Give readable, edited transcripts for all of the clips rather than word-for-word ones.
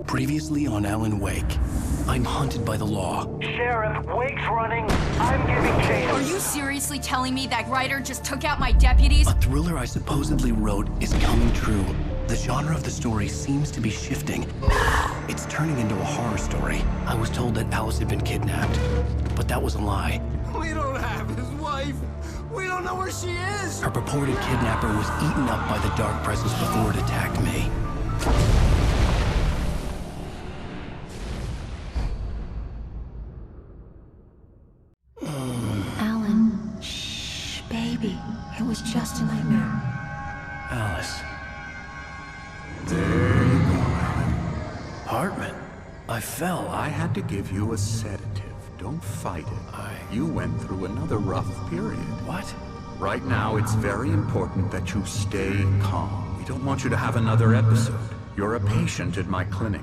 Previously on Alan Wake, I'm hunted by the law. Sheriff, Wake's running. I'm giving chase. Are you seriously telling me that Ryder just took out my deputies? A thriller I supposedly wrote is coming true. The genre of the story seems to be shifting. It's turning into a horror story. I was told that Alice had been kidnapped, but that was a lie. We don't have his wife. We don't know where she is. Her purported kidnapper was eaten up by the dark presence before it attacked me. Alan, shh, baby. It was just a nightmare. Alice. There you go, Alan. Hartman. I fell. I had to give you a sedative. Don't fight it. You went through another rough period. What? Right now, it's very important that you stay calm. We don't want you to have another episode. You're a patient at my clinic.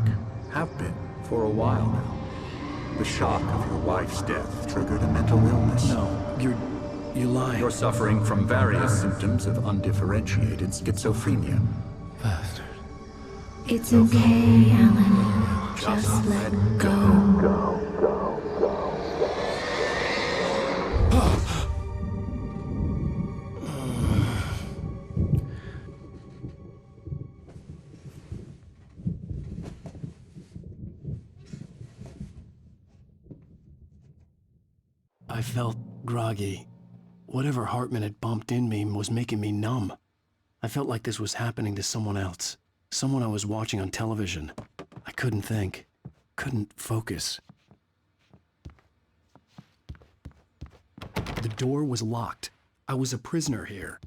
Have been for a while now. The shock of your wife's death triggered a mental illness. No, you're lying. You're suffering from various symptoms of undifferentiated schizophrenia. Bastard. It's okay, Alan. Just let go. I felt groggy. Whatever Hartman had bumped in me was making me numb. I felt like this was happening to someone else. Someone I was watching on television. I couldn't think. Couldn't focus. The door was locked. I was a prisoner here.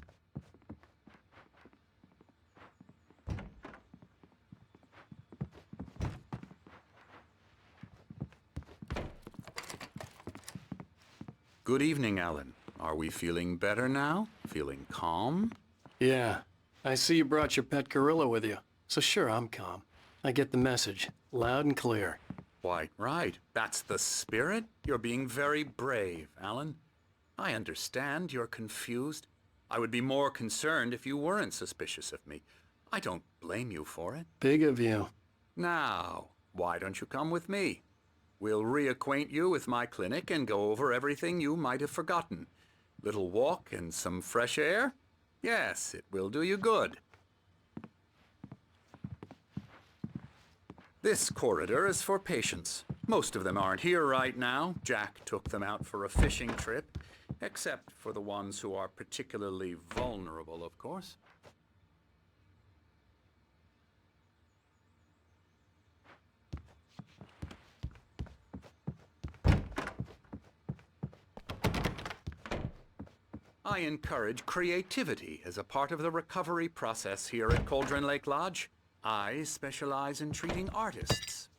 Good evening, Alan. Are we feeling better now? Feeling calm? Yeah. I see you brought your pet gorilla with you. So sure, I'm calm. I get the message. Loud and clear. Quite right. That's the spirit. You're being very brave, Alan. I understand you're confused. I would be more concerned if you weren't suspicious of me. I don't blame you for it. Big of you. Now, why don't you come with me? We'll reacquaint you with my clinic and go over everything you might have forgotten. Little walk and some fresh air? Yes, it will do you good. This corridor is for patients. Most of them aren't here right now. Jack took them out for a fishing trip, except for the ones who are particularly vulnerable, of course. I encourage creativity as a part of the recovery process here at Cauldron Lake Lodge. I specialize in treating artists.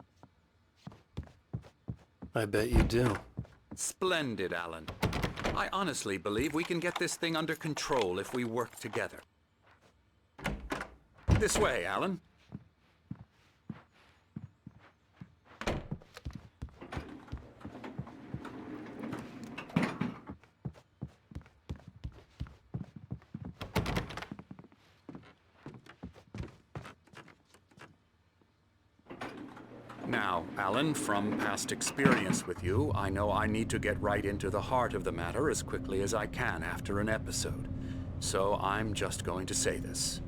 I bet you do. Splendid, Alan. I honestly believe we can get this thing under control if we work together. This way, Alan. Now, Alan, from past experience with you, I know I need to get right into the heart of the matter as quickly as I can after an episode. So I'm just going to say this.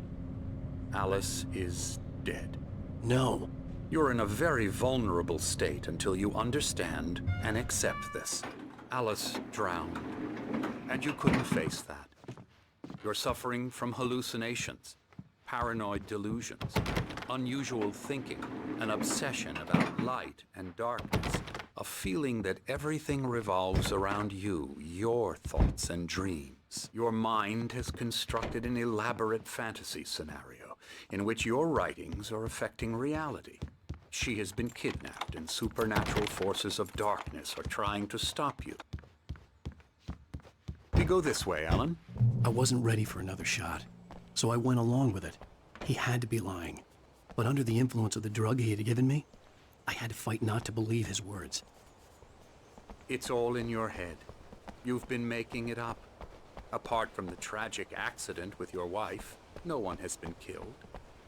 Alice is dead. No. You're in a very vulnerable state until you understand and accept this. Alice drowned, and you couldn't face that. You're suffering from hallucinations, paranoid delusions, unusual thinking, an obsession about light and darkness, a feeling that everything revolves around you, your thoughts and dreams. Your mind has constructed an elaborate fantasy scenario in which your writings are affecting reality. She has been kidnapped and supernatural forces of darkness are trying to stop you. We go this way, Alan. I wasn't ready for another shot, so I went along with it. He had to be lying. But under the influence of the drug he had given me, I had to fight not to believe his words. It's all in your head. You've been making it up. Apart from the tragic accident with your wife, no one has been killed.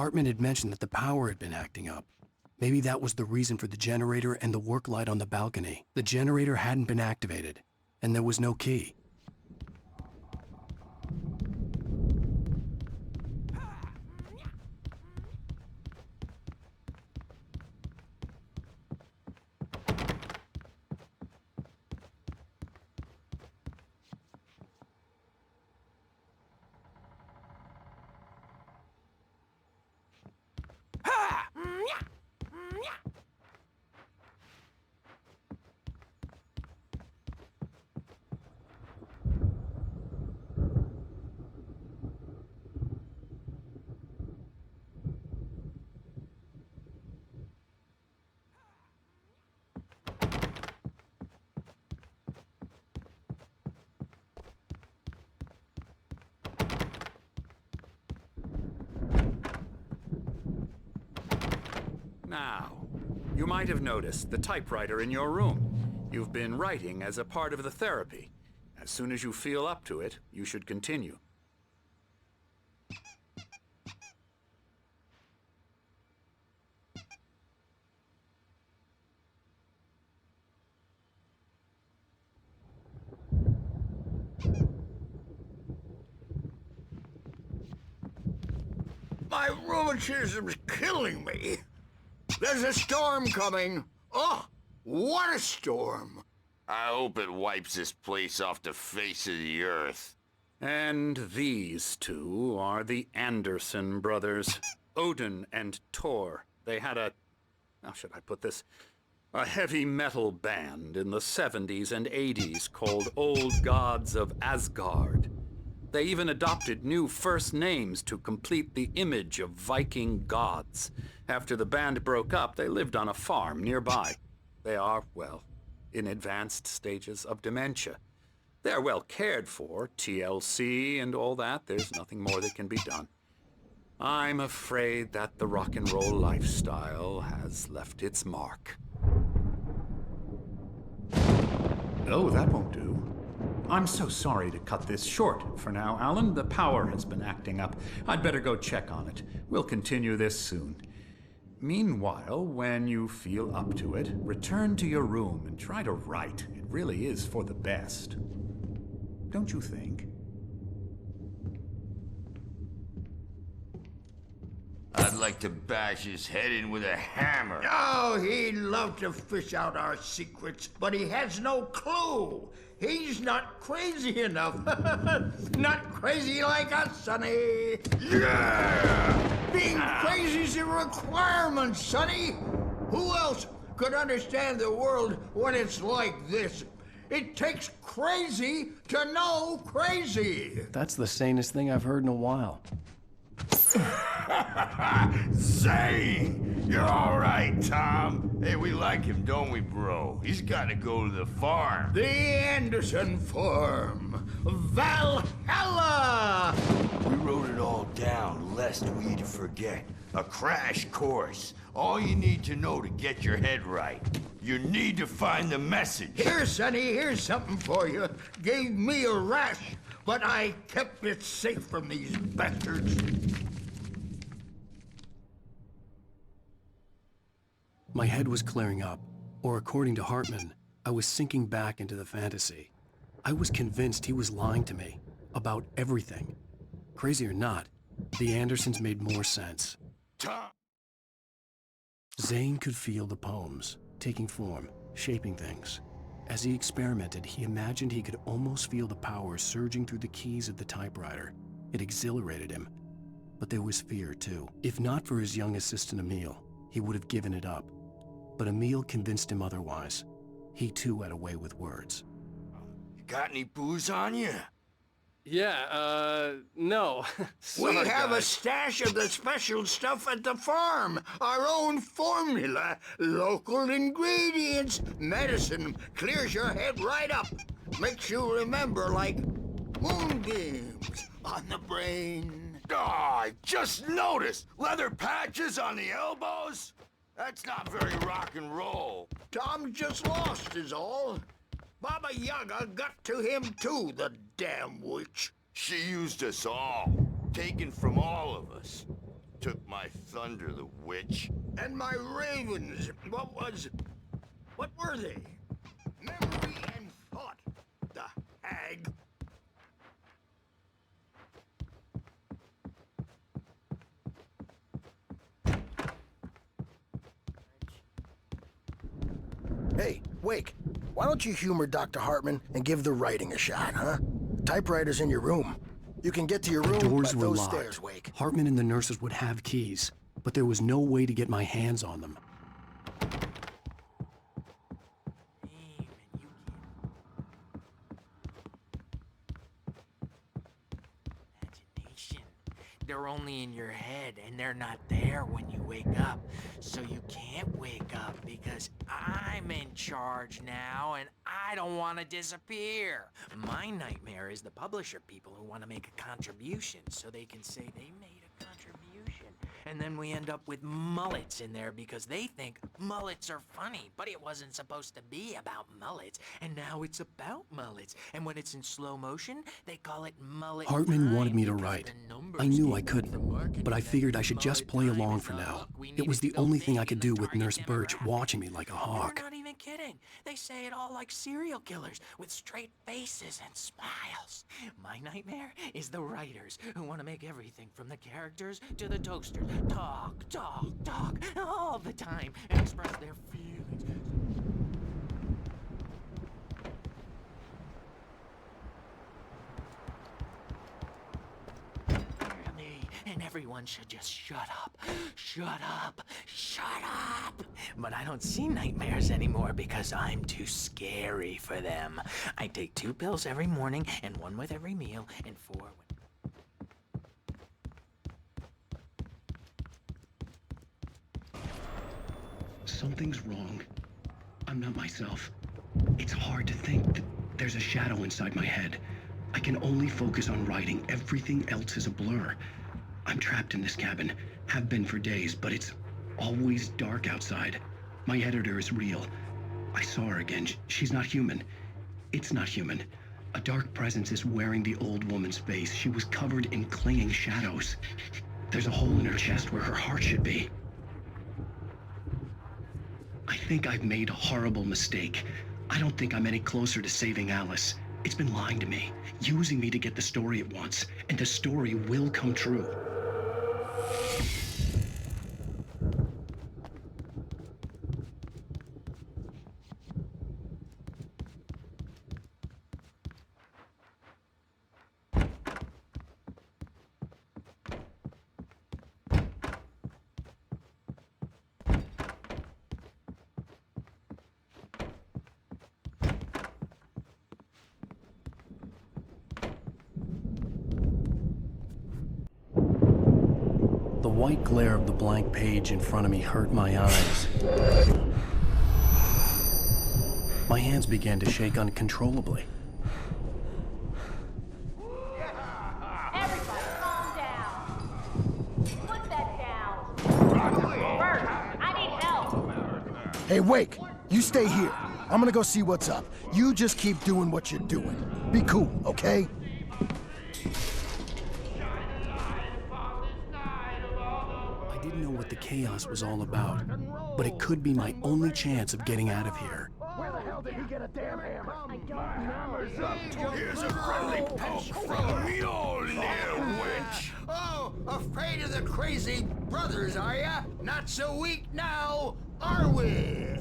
Hartman had mentioned that the power had been acting up. Maybe that was the reason for the generator and the work light on the balcony. The generator hadn't been activated, and there was no key. Now, you might have noticed the typewriter in your room. You've been writing as a part of the therapy. As soon as you feel up to it, you should continue. My rheumatism's killing me. There's a storm coming. Oh, what a storm. I hope it wipes this place off the face of the earth. And these two are the Anderson brothers, Odin and Tor. They had how should I put this? A heavy metal band in the 70s and 80s called Old Gods of Asgard. They even adopted new first names to complete the image of Viking gods. After the band broke up, they lived on a farm nearby. They are, well, in advanced stages of dementia. They're well cared for, TLC and all that. There's nothing more that can be done. I'm afraid that the rock and roll lifestyle has left its mark. Oh, that won't do. I'm so sorry to cut this short for now, Alan. The power has been acting up. I'd better go check on it. We'll continue this soon. Meanwhile, when you feel up to it, return to your room and try to write. It really is for the best. Don't you think? I'd like to bash his head in with a hammer. Oh, he'd love to fish out our secrets, but he has no clue. He's not crazy enough. Not crazy like us, Sonny. Yeah! Being crazy's a requirement, Sonny. Who else could understand the world when it's like this? It takes crazy to know crazy. That's the sanest thing I've heard in a while. Zane! You're all right, Tom. Hey, we like him, don't we, bro? He's got to go to the farm. The Anderson Farm. Valhalla! We wrote it all down, lest we'd forget. A crash course. All you need to know to get your head right. You need to find the message. Here, Sonny, here's something for you. Gave me a rash, but I kept it safe from these bastards. My head was clearing up, or according to Hartman, I was sinking back into the fantasy. I was convinced he was lying to me about everything. Crazy or not, the Andersons made more sense. Tom! Zane could feel the poems, taking form, shaping things. As he experimented, he imagined he could almost feel the power surging through the keys of the typewriter. It exhilarated him. But there was fear, too. If not for his young assistant Emil, he would have given it up. But Emil convinced him otherwise. He too had a way with words. You got any booze on you? Yeah, no. We Sorry, have a guys. stash of the special stuff at the farm. Our own formula. Local ingredients. Medicine clears your head right up. Makes you remember like moonbeams on the brain. Oh, I just noticed! Leather patches on the elbows? That's not very rock and roll. Tom just lost is all. Baba Yaga got to him too, the damn witch. She used us all, taken from all of us. took my thunder, the witch. And my ravens. What were they? Memory and thought. The hag. Hey, Wake, why don't you humor Dr. Hartman and give the writing a shot, huh? Typewriter's in your room. You can get to your The room doors by were those locked. stairs, Wake. Hartman and the nurses would have keys, but there was no way to get my hands on them. Imagination. They're only in your head, and they're not there when you wake up. So you can't wake up because I'm in charge now, and I don't want to disappear. My nightmare is the publisher people who want to make a contribution so they can say they made a contribution. And then we end up with mullets in there because they think mullets are funny, but it wasn't supposed to be about mullets, and now it's about mullets. And when it's in slow motion, they call it mullet Hartman time wanted me to because write. the numbers I knew gave I up the couldn't, marketing but I that figured I should just mullet play time along is for the now. hook. We It was needed the to go only thing I big could in do the with target Nurse Birch demographic. watching me like a hawk. You're not even kidding. They say it all like serial killers with straight faces and smiles. My nightmare is the writers who want to make everything from the characters to the toasters talk all the time and express their feelings. And everyone should just shut up. Shut up. Shut up. But I don't see nightmares anymore because I'm too scary for them. I take 2 pills every morning and 1 with every meal and 4 when... Something's wrong. I'm not myself. It's hard to think that there's a shadow inside my head. I can only focus on writing. Everything else is a blur. I'm trapped in this cabin. Have been for days, but it's always dark outside. My editor is real. I saw her again. She's not human. It's not human. A dark presence is wearing the old woman's face. She was covered in clinging shadows. There's a hole in her chest where her heart should be. I think I've made a horrible mistake. I don't think I'm any closer to saving Alice. It's been lying to me, using me to get the story it wants, and the story will come true. The white glare of the blank page in front of me hurt my eyes. My hands began to shake uncontrollably. Everybody calm down. Put that down. Bert, I need help. Hey, Wake, you stay here. I'm gonna go see what's up. You just keep doing what you're doing. Be cool, okay? I didn't know what the chaos was all about, but it could be my only chance of getting out of here. Where the hell did he get a damn hammer? I don't know. Here's a friendly poke from Mjolnir, witch! Oh, afraid of the crazy brothers, are ya? Not so weak now, are we?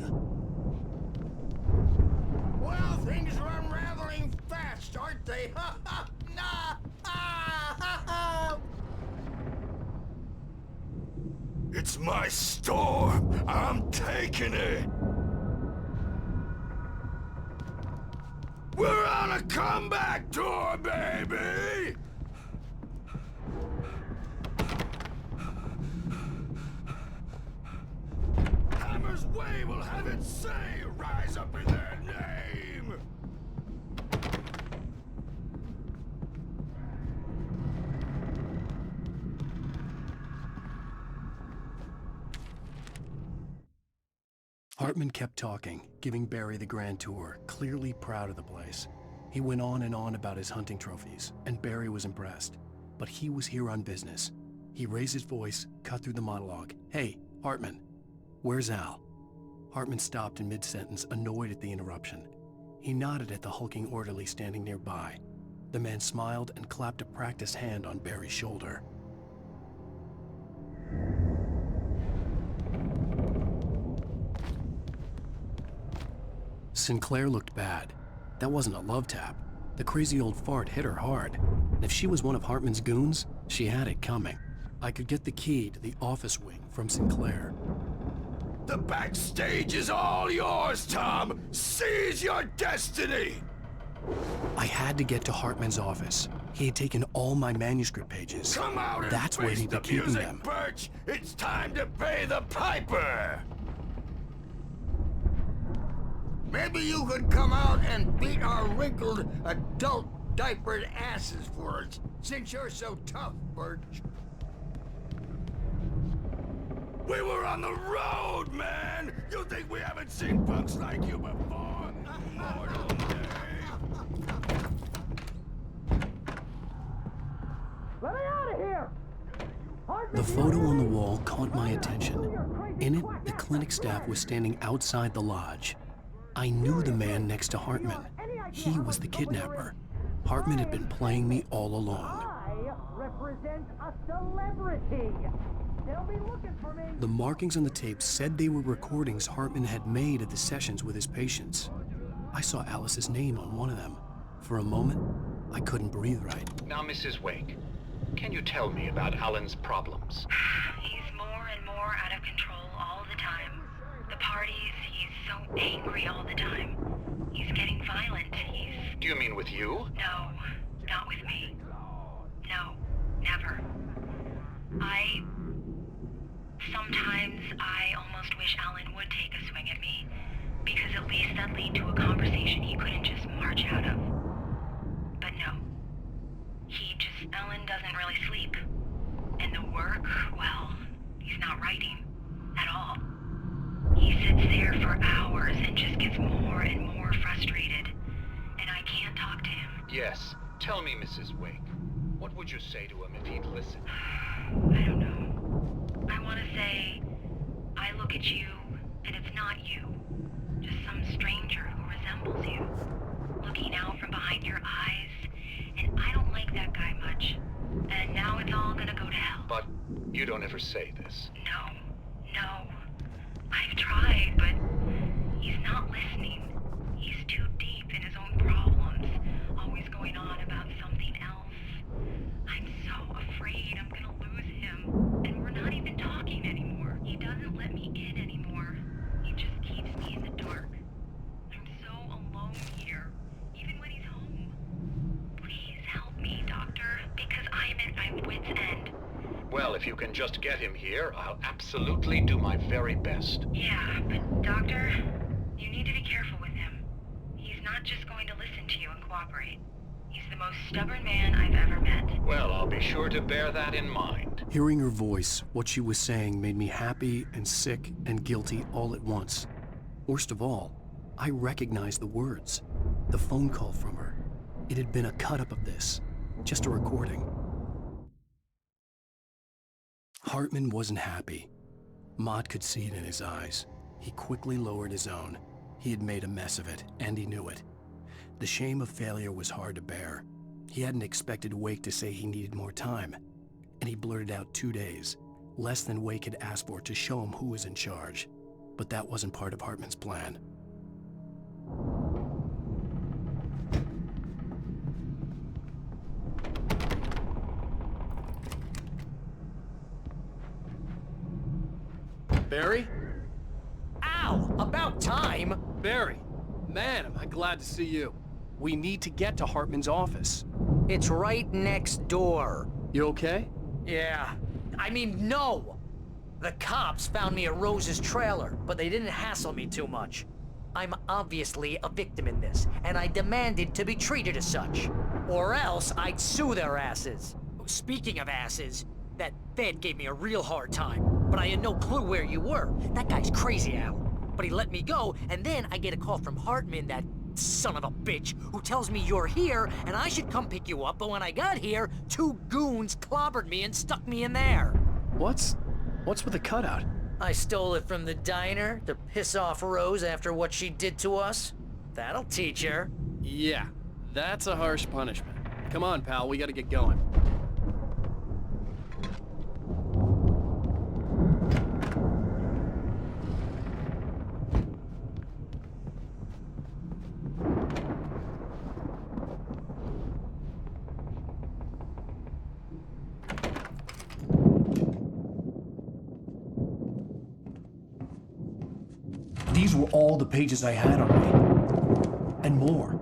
Well, things are unraveling fast, aren't they? Ha ha! Nah! Ah! Ha ha! It's my storm. I'm taking it. We're on a comeback tour, baby! Hammer's Way will have its say rise up in their name! Hartman kept talking, giving Barry the grand tour, clearly proud of the place. He went on and on about his hunting trophies, and Barry was impressed. But he was here on business. He raised his voice, cut through the monologue. Hey, Hartman, where's Al? Hartman stopped in mid-sentence, annoyed at the interruption. He nodded at the hulking orderly standing nearby. The man smiled and clapped a practiced hand on Barry's shoulder. Sinclair looked bad. That wasn't a love tap. The crazy old fart hit her hard. And if she was one of Hartman's goons, she had it coming. I could get the key to the office wing from Sinclair. The backstage is all yours, Tom! Seize your destiny! I had to get to Hartman's office. He had taken all my manuscript pages. Come out and That's where face he'd the been keeping music, them. Birch! It's time to pay the piper! Maybe you could come out and beat our wrinkled, adult diapered asses for us, since you're so tough, Birch. We were on the road, man! You think we haven't seen punks like you before? Mortal Let me out of here! The photo on the wall caught my attention. In it, the clinic staff was standing outside the lodge. I knew the man next to Hartman. He was the kidnapper. Hartman had been playing me all along. I represent a celebrity. They'll be looking for me. The markings on the tape said they were recordings Hartman had made at the sessions with his patients. I saw Alice's name on one of them. For a moment, I couldn't breathe right. Now, Mrs. Wake, can you tell me about Alan's problems? He's more and more out of control all the time. The parties, he's so angry all the time. He's getting violent. Do you mean with you? No, not with me. No, never. Sometimes I almost wish Alan would take a swing at me, because at least that'd lead to a conversation he couldn't just march out of. But no. Alan doesn't really sleep. And the work, well, he's not writing at all. He sits there for hours and just gets more and more frustrated. And I can't talk to him. Yes. Tell me, Mrs. Wake. What would you say to him if he'd listen? I don't know. I want to say, I look at you, and it's not you. Just some stranger who resembles you. Looking out from behind your eyes, and I don't like that guy much. And now it's all gonna go to hell. But you don't ever say this. No. I've tried, but he's not listening. He's too deep in his own problems, always going on about something else. I'm so afraid I'm gonna lose him, and we're not even talking anymore. He doesn't let me in anymore. He just keeps me in the dark. I'm so alone here, even when he's home. Please help me, Doctor, because I'm at my wit's end. Well, if you can just get him here, I'll absolutely do my very best. Yeah, but Doctor, you need to be careful with him. He's not just going to listen to you and cooperate. He's the most stubborn man I've ever met. Well, I'll be sure to bear that in mind. Hearing her voice, what she was saying made me happy and sick and guilty all at once. Worst of all, I recognized the words. The phone call from her. It had been a cut-up of this. Just a recording. Hartman wasn't happy. Mott could see it in his eyes. He quickly lowered his own. He had made a mess of it, and he knew it. The shame of failure was hard to bear. He hadn't expected Wake to say he needed more time, and he blurted out 2 days, less than Wake had asked for to show him who was in charge. But that wasn't part of Hartman's plan. Barry? Ow! About time! Barry! Man, am I glad to see you. We need to get to Hartman's office. It's right next door. You okay? Yeah. I mean, no! The cops found me at Rose's trailer, but they didn't hassle me too much. I'm obviously a victim in this, and I demanded to be treated as such. Or else I'd sue their asses. Speaking of asses, that Fed gave me a real hard time, but I had no clue where you were. That guy's crazy, Al. But he let me go, and then I get a call from Hartman that Son of a bitch, who tells me you're here and I should come pick you up, but when I got here, 2 goons clobbered me and stuck me in there. What's with the cutout? I stole it from the diner to piss off Rose after what she did to us. That'll teach her. Yeah, that's a harsh punishment. Come on, pal, we gotta get going. These were all the pages I had on me. And more.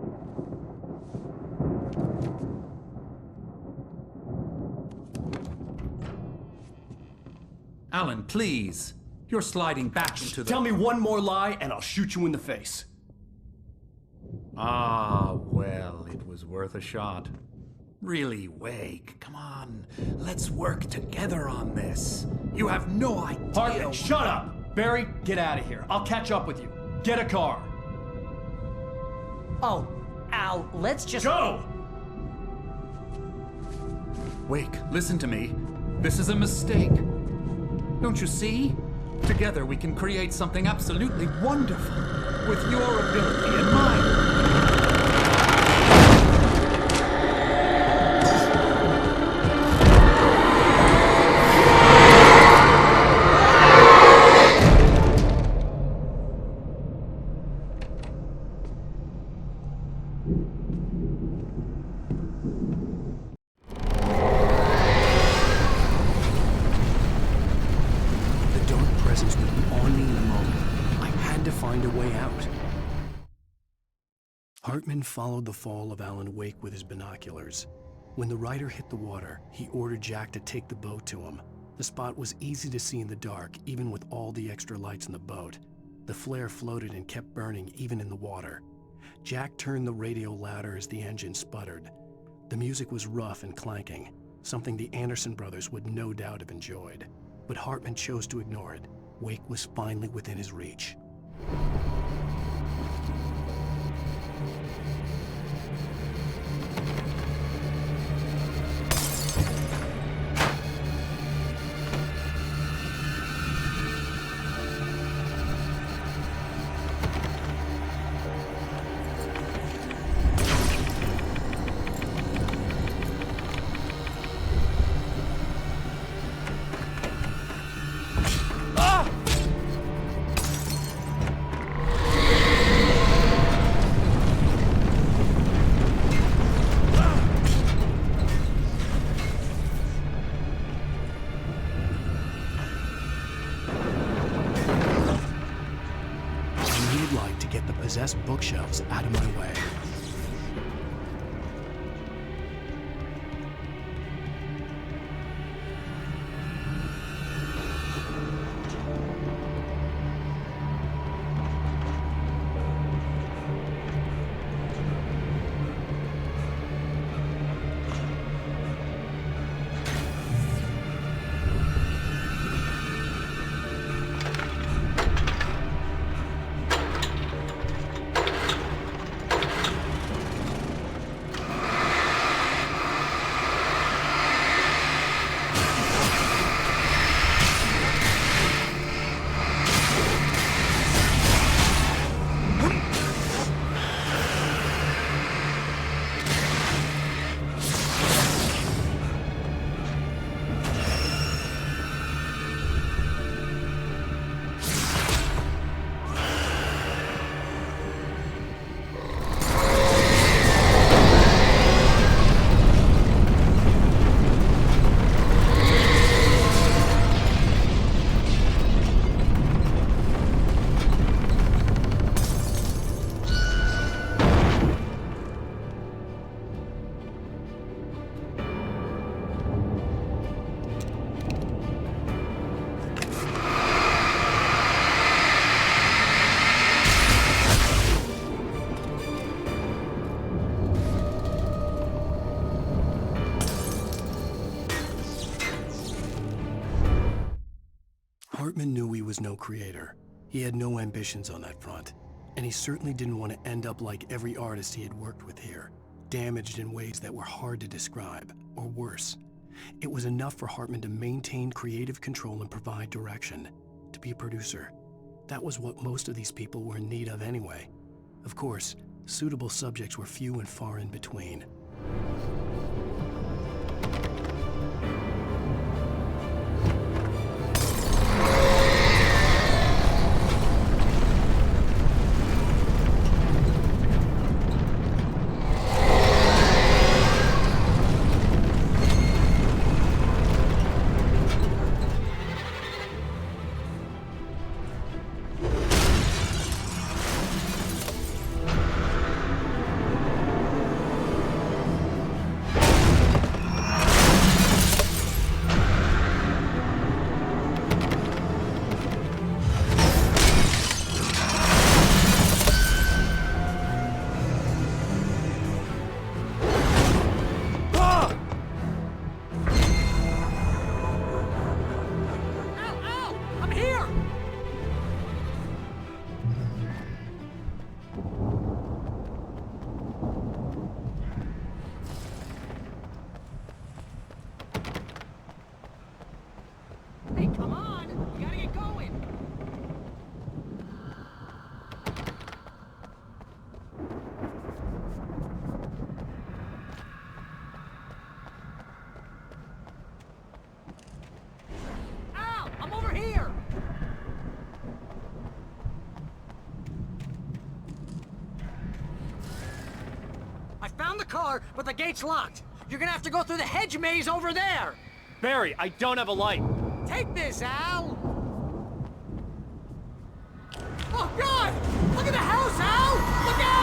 Alan, please. You're sliding back into the... Tell me one more lie and I'll shoot you in the face. Ah, well, it was worth a shot. Really, Wake, come on. Let's work together on this. You have no idea... Hartman, shut up! Barry, get out of here. I'll catch up with you. Get a car. Oh, Al, let's just... Go! Wake, listen to me. This is a mistake. Don't you see? Together we can create something absolutely wonderful. With your ability and mine. Hartman followed the fall of Alan Wake with his binoculars. When the rider hit the water, he ordered Jack to take the boat to him. The spot was easy to see in the dark, even with all the extra lights in the boat. The flare floated and kept burning even in the water. Jack turned the radio louder as the engine sputtered. The music was rough and clanking, something the Anderson brothers would no doubt have enjoyed. But Hartman chose to ignore it. Wake was finally within his reach. Possessed bookshelves out of my way. Hartman knew he was no creator. He had no ambitions on that front. And he certainly didn't want to end up like every artist he had worked with here, damaged in ways that were hard to describe, or worse. It was enough for Hartman to maintain creative control and provide direction, to be a producer. That was what most of these people were in need of anyway. Of course, suitable subjects were few and far in between. Found the car, but the gate's locked. You're gonna have to go through the hedge maze over there. Barry, I don't have a light. Take this, Al. Oh, God! Look at the house, Al! Look out!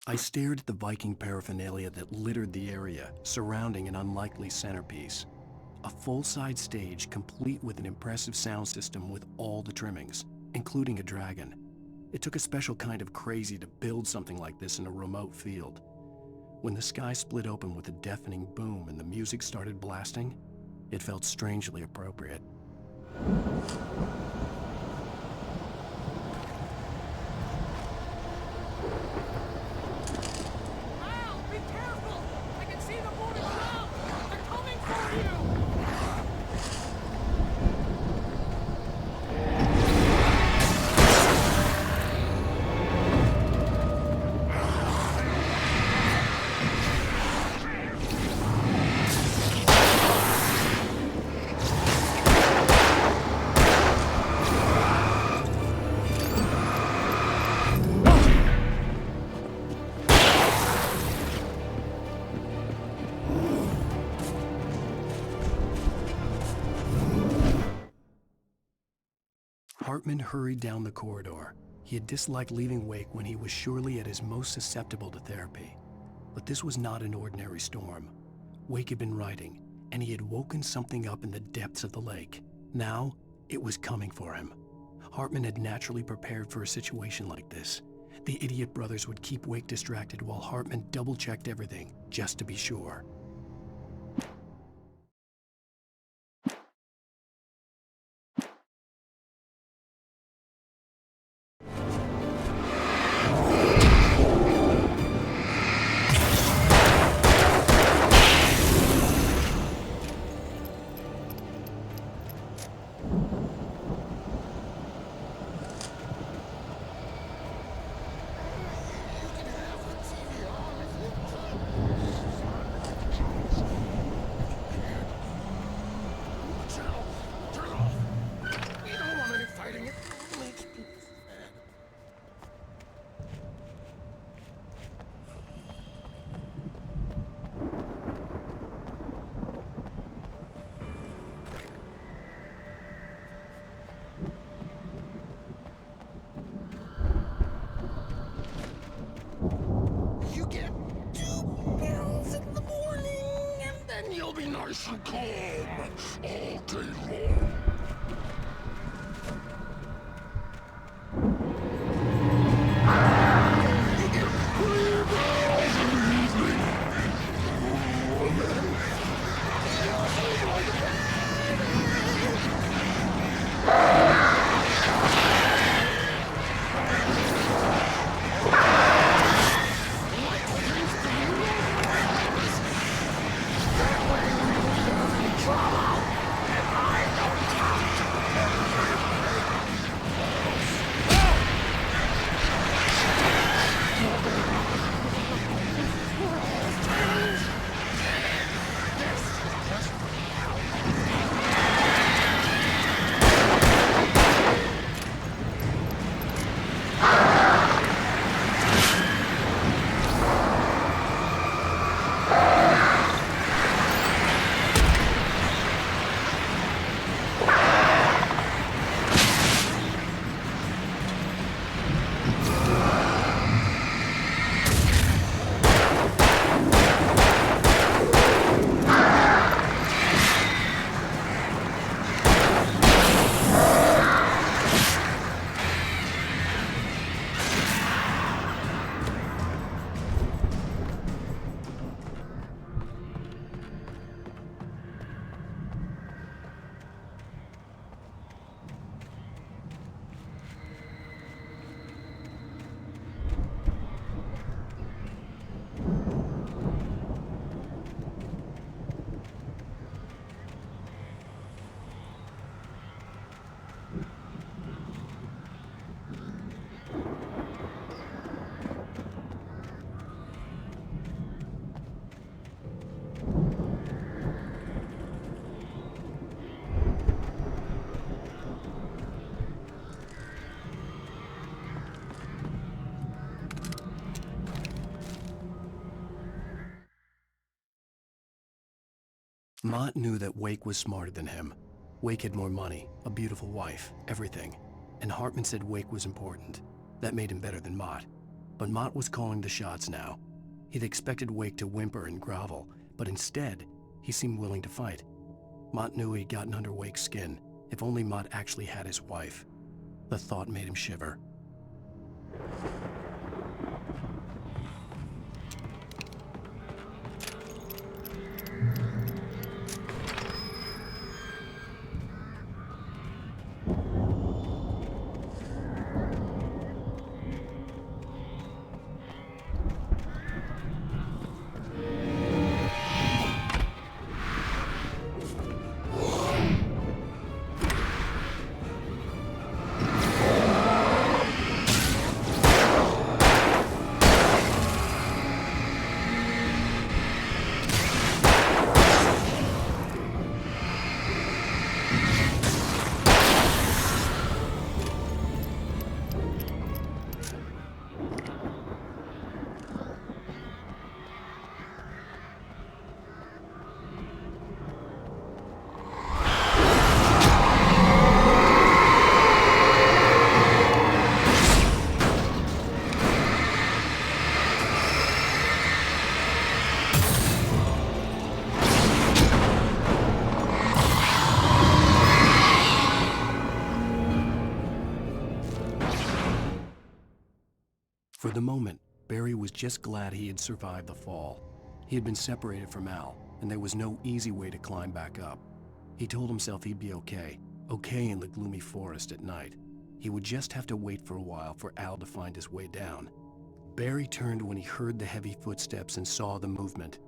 I stared at the Viking paraphernalia that littered the area, surrounding an unlikely centerpiece. A full-size stage complete with an impressive sound system with all the trimmings, including a dragon. It took a special kind of crazy to build something like this in a remote field. When the sky split open with a deafening boom and the music started blasting, it felt strangely appropriate. Hartman hurried down the corridor. He had disliked leaving Wake when he was surely at his most susceptible to therapy. But this was not an ordinary storm. Wake had been writing, and he had woken something up in the depths of the lake. Now, it was coming for him. Hartman had naturally prepared for a situation like this. The idiot brothers would keep Wake distracted while Hartman double-checked everything, just to be sure. You'll be nice and calm all day long. Mott knew that Wake was smarter than him. Wake had more money, a beautiful wife, everything. And Hartman said Wake was important. That made him better than Mott. But Mott was calling the shots now. He'd expected Wake to whimper and grovel, but instead, he seemed willing to fight. Mott knew he'd gotten under Wake's skin. If only Mott actually had his wife. The thought made him shiver. was just glad he had survived the fall. He had been separated from Al, and there was no easy way to climb back up. He told himself he'd be okay in the gloomy forest at night. He would just have to wait for a while for Al to find his way down. Barry turned when he heard the heavy footsteps and saw the movement.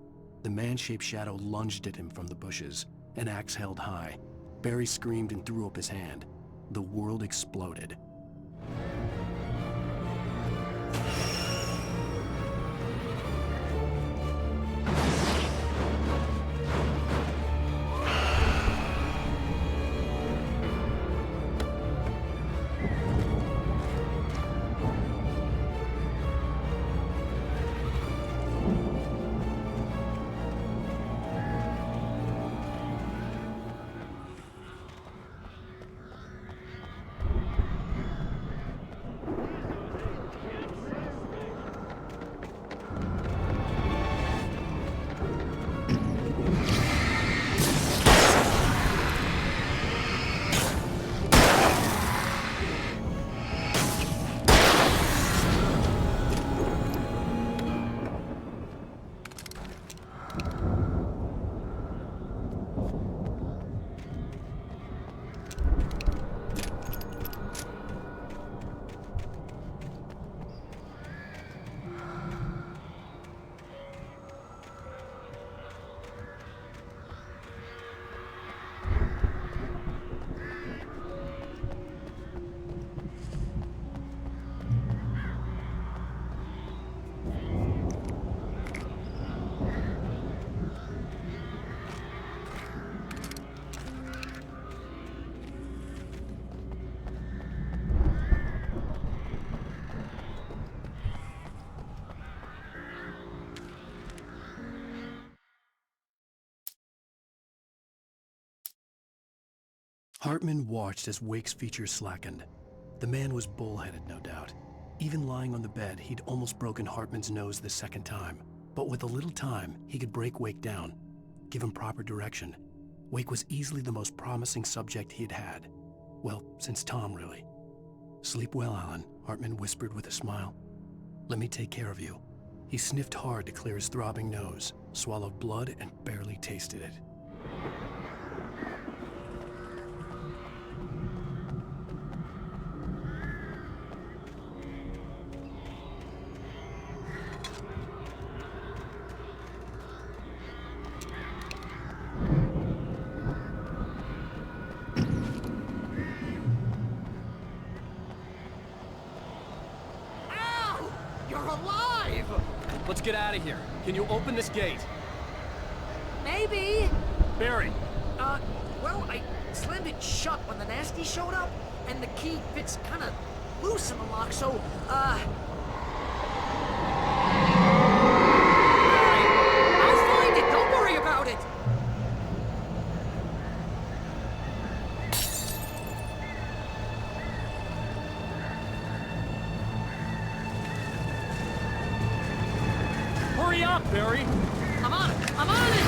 The man-shaped shadow lunged at him from the bushes, an axe held high. Barry screamed and threw up his hand. The world exploded. Hartman watched as Wake's features slackened. The man was bullheaded, no doubt. Even lying on the bed, he'd almost broken Hartman's nose the second time. But with a little time, he could break Wake down, give him proper direction. Wake was easily the most promising subject he had had. Well, since Tom, really. "Sleep well, Alan," Hartman whispered with a smile. "Let me take care of you." He sniffed hard to clear his throbbing nose, swallowed blood, and barely tasted it. Let's get out of here. Can you open this gate? Maybe. Barry. Well, I slammed it shut when the nasty showed up, and the key fits kind of loose in the lock, so, I'll find it. Don't worry about it. Hurry up, Barry! I'm on it! I'm on it!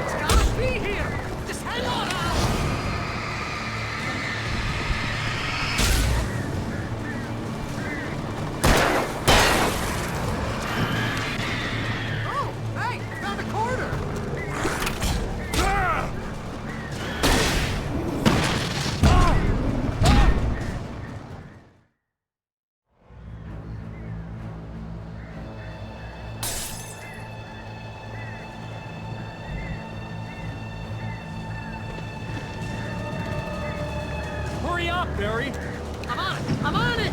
It's gotta be here! Just hang on, Al! Oh, hey! I found a corner! Hurry up, Barry! I'm on it! I'm on it!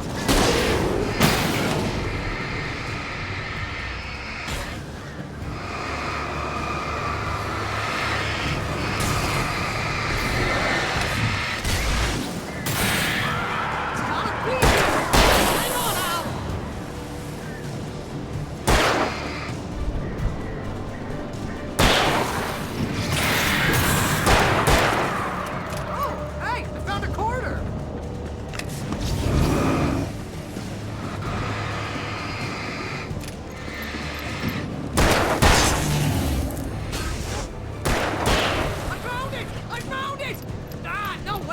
It's gotta be here! Hang on, Al! Oh, hey! I found a corner!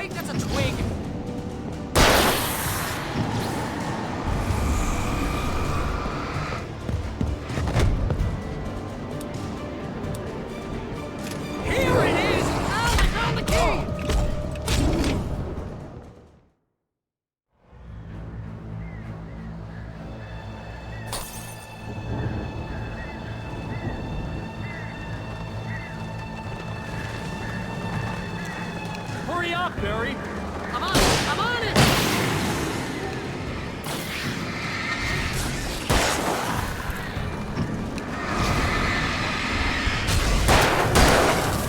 wait, that's a twig. Here it is! Al, I found the key! Hurry up, Barry! I'm on it!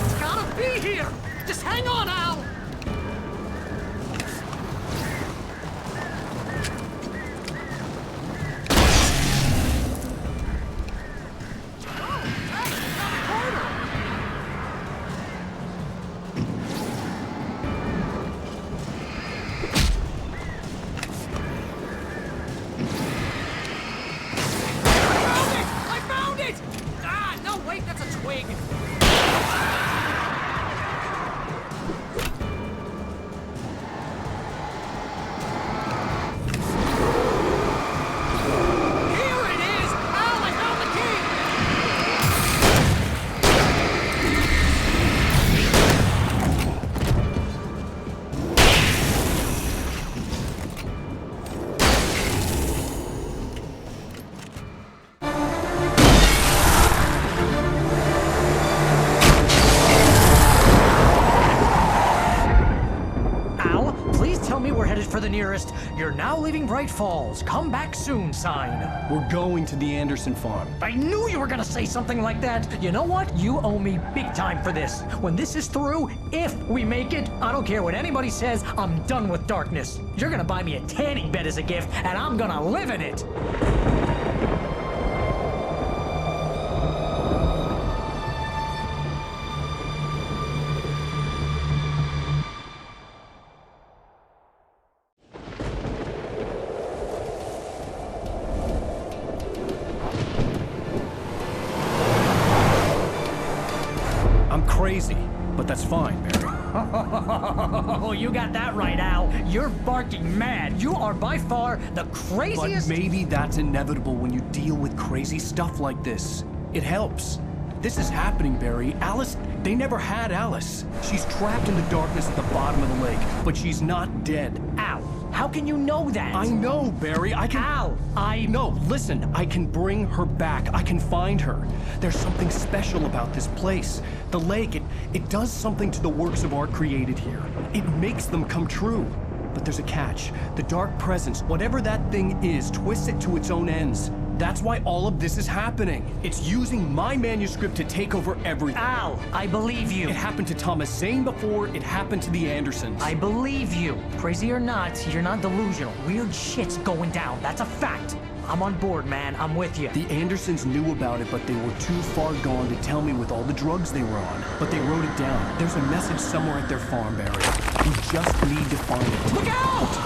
It's gotta be here! Just hang on, Al! I found it! Ah, no, wait, that's a twig. Here it is! Al, I found the key! Al, please tell me we're headed for the nearest "You're now leaving Bright Falls. Come back soon" sign. We're going to the Anderson farm. I knew you were gonna say something like that. You know what? You owe me big time for this. When this is through, if we make it, I don't care what anybody says, I'm done with darkness. You're gonna buy me a tanning bed as a gift, and I'm gonna live in it. I'm crazy, but that's fine, Barry. Oh, you got that right, Al. You're barking mad. You are by far the But craziest. maybe that's inevitable when you deal with crazy stuff like this. It helps. This is happening, Barry. Alice, they never had Alice. She's trapped in the darkness at the bottom of the lake, but she's not dead. Al, how can you know that? I know, Barry. I can... Al, No, listen. I can bring her back. I can find her. There's something special about this place. The lake, it does something to the works of art created here. It makes them come true. But there's a catch. The dark presence, whatever that thing is, twists it to its own ends. That's why all of this is happening. It's using my manuscript to take over everything. Al, I believe you. It happened to Thomas Zane before, it happened to the Andersons. I believe you. Crazy or not, you're not delusional. Weird shit's going down. That's a fact. I'm on board, man. I'm with you. The Andersons knew about it, but they were too far gone to tell me with all the drugs they were on. But they wrote it down. There's a message somewhere at their farm, Barry. We just need to find it. Look out!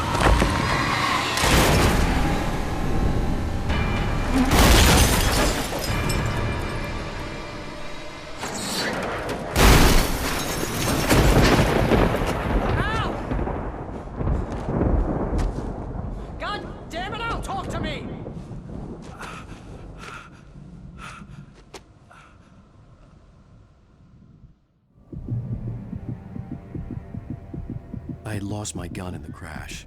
God damn it, Al, talk to me! I had lost my gun in the crash.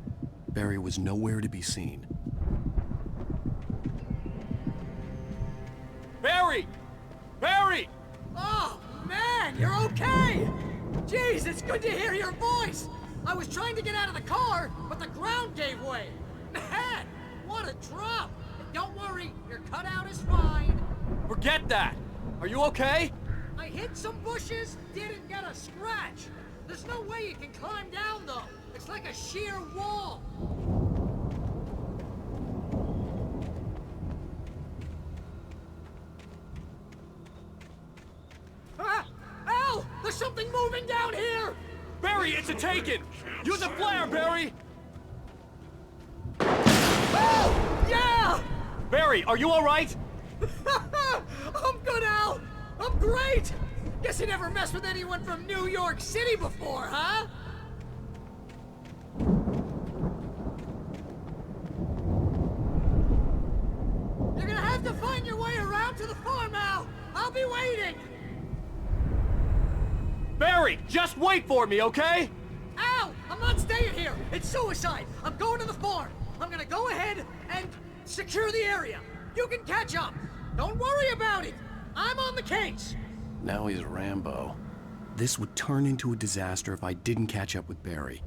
Barry was nowhere to be seen. Barry! Barry! Oh, man, you're okay! Jeez, it's good to hear your voice! I was trying to get out of the car, but the ground gave way! Man, what a drop! And don't worry, your cutout is fine. Forget that! Are you okay? I hit some bushes, didn't get a scratch. There's no way you can climb down, though. It's like a sheer wall. Ah! Al! There's something moving down here! Barry, it's a taken! Use a flare, Barry! Oh! Yeah! Barry, are you alright? I'm good, Al! I'm great! Guess you never messed with anyone from New York City before, huh? Barry, just wait for me, okay? Al! I'm not staying here! It's suicide! I'm going to the farm! I'm gonna go ahead and secure the area! You can catch up! Don't worry about it! I'm on the case! Now he's Rambo. This would turn into a disaster if I didn't catch up with Barry.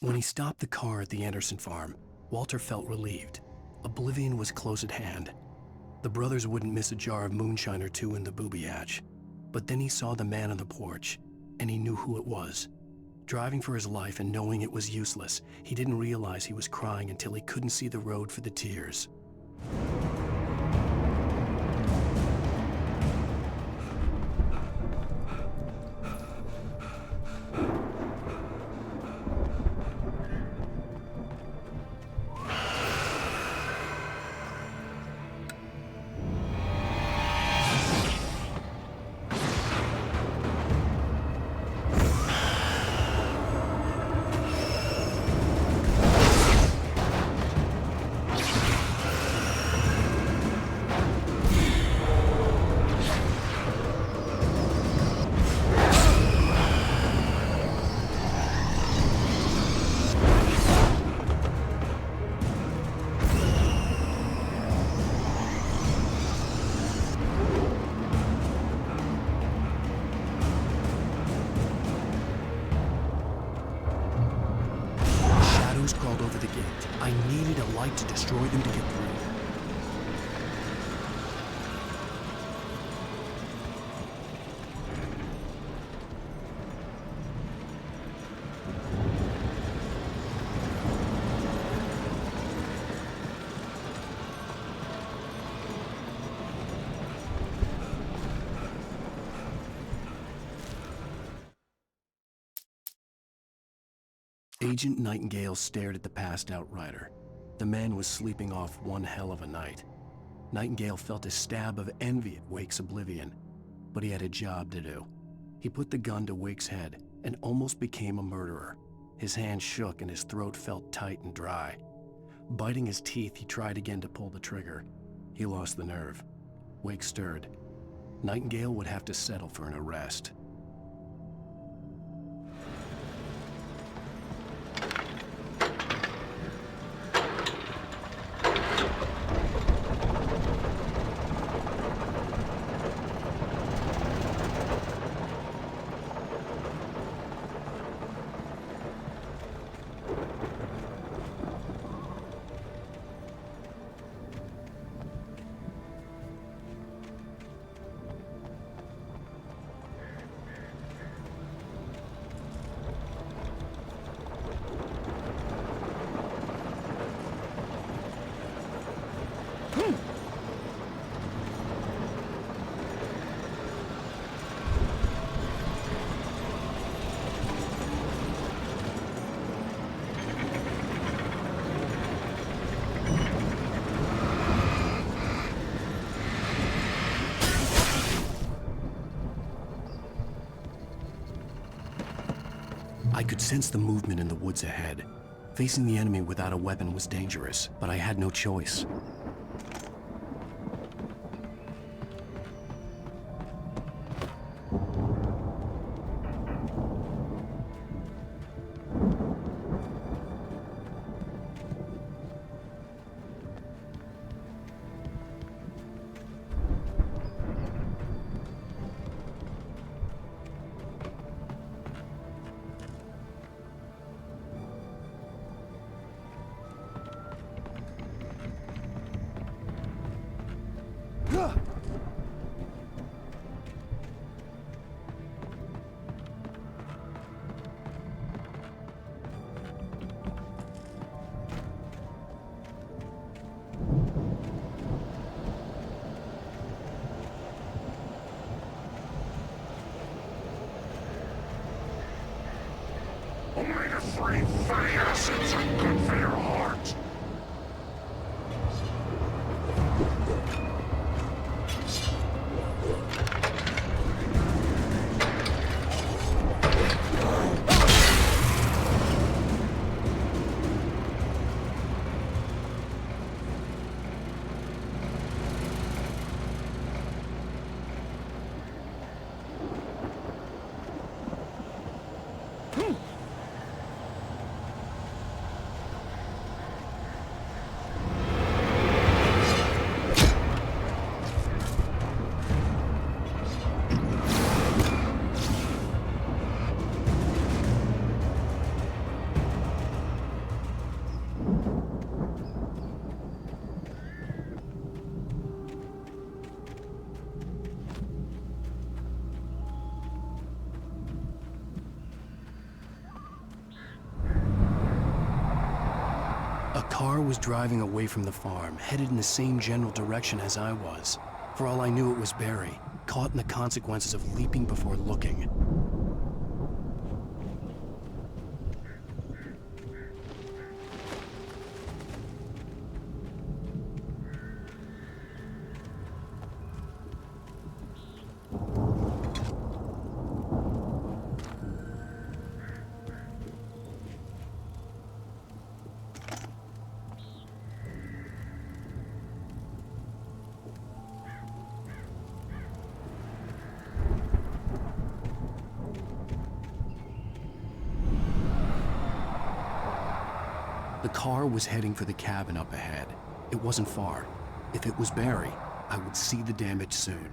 When he stopped the car at the Anderson farm, Walter felt relieved. Oblivion was close at hand. The brothers wouldn't miss a jar of moonshine or two in the booby hatch. But then he saw the man on the porch, and he knew who it was. Driving for his life and knowing it was useless, he didn't realize he was crying until he couldn't see the road for the tears. Crawled over the gate. I needed a light to destroy them to get through. Agent Nightingale stared at the passed-out rider. The man was sleeping off one hell of a night. Nightingale felt a stab of envy at Wake's oblivion, but he had a job to do. He put the gun to Wake's head and almost became a murderer. His hand shook and his throat felt tight and dry. Biting his teeth, he tried again to pull the trigger. He lost the nerve. Wake stirred. Nightingale would have to settle for an arrest. I could sense the movement in the woods ahead. Facing the enemy without a weapon was dangerous, but I had no choice. Omega-3 fatty acids are good for your heart. A car was driving away from the farm, headed in the same general direction as I was. For all I knew, it was Barry, caught in the consequences of leaping before looking. The car was heading for the cabin up ahead. It wasn't far. If it was Barry, I would see the damage soon.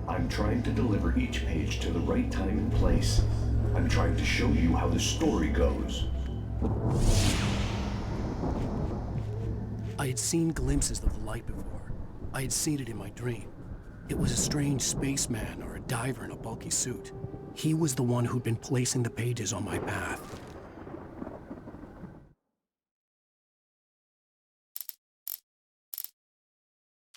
I'm trying to deliver each page to the right time and place. I'm trying to show you how the story goes. I had seen glimpses of the light before. I had seen it in my dream. It was a strange spaceman or a diver in a bulky suit. He was the one who'd been placing the pages on my path.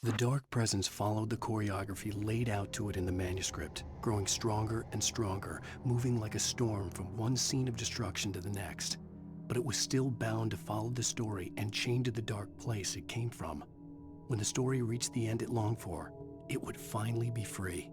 The dark presence followed the choreography laid out to it in the manuscript, growing stronger and stronger, moving like a storm from one scene of destruction to the next. But it was still bound to follow the story and chain to the dark place it came from. When the story reached the end it longed for, it would finally be free.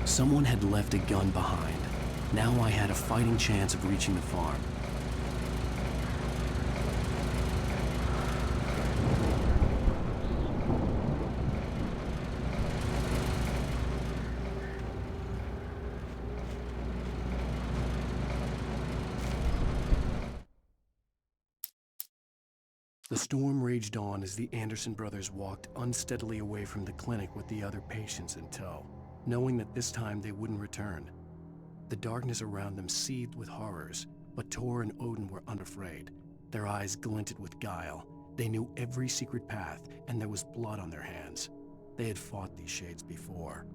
Someone had left a gun behind. Now I had a fighting chance of reaching the farm. The storm raged on as the Anderson brothers walked unsteadily away from the clinic with the other patients in tow, knowing that this time they wouldn't return. The darkness around them seethed with horrors, but Tor and Odin were unafraid. Their eyes glinted with guile, They knew every secret path, and there was blood on their hands. They had fought these shades before.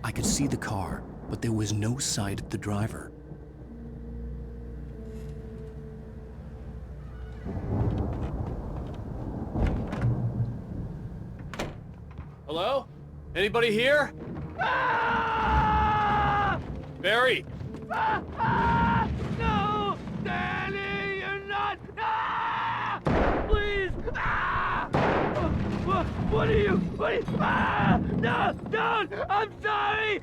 I could see the car, but there was no sight of the driver. Hello? Anybody here? Barry! No! Danny, you're not! Please! What are you? What are you? No! Don't! I'm sorry!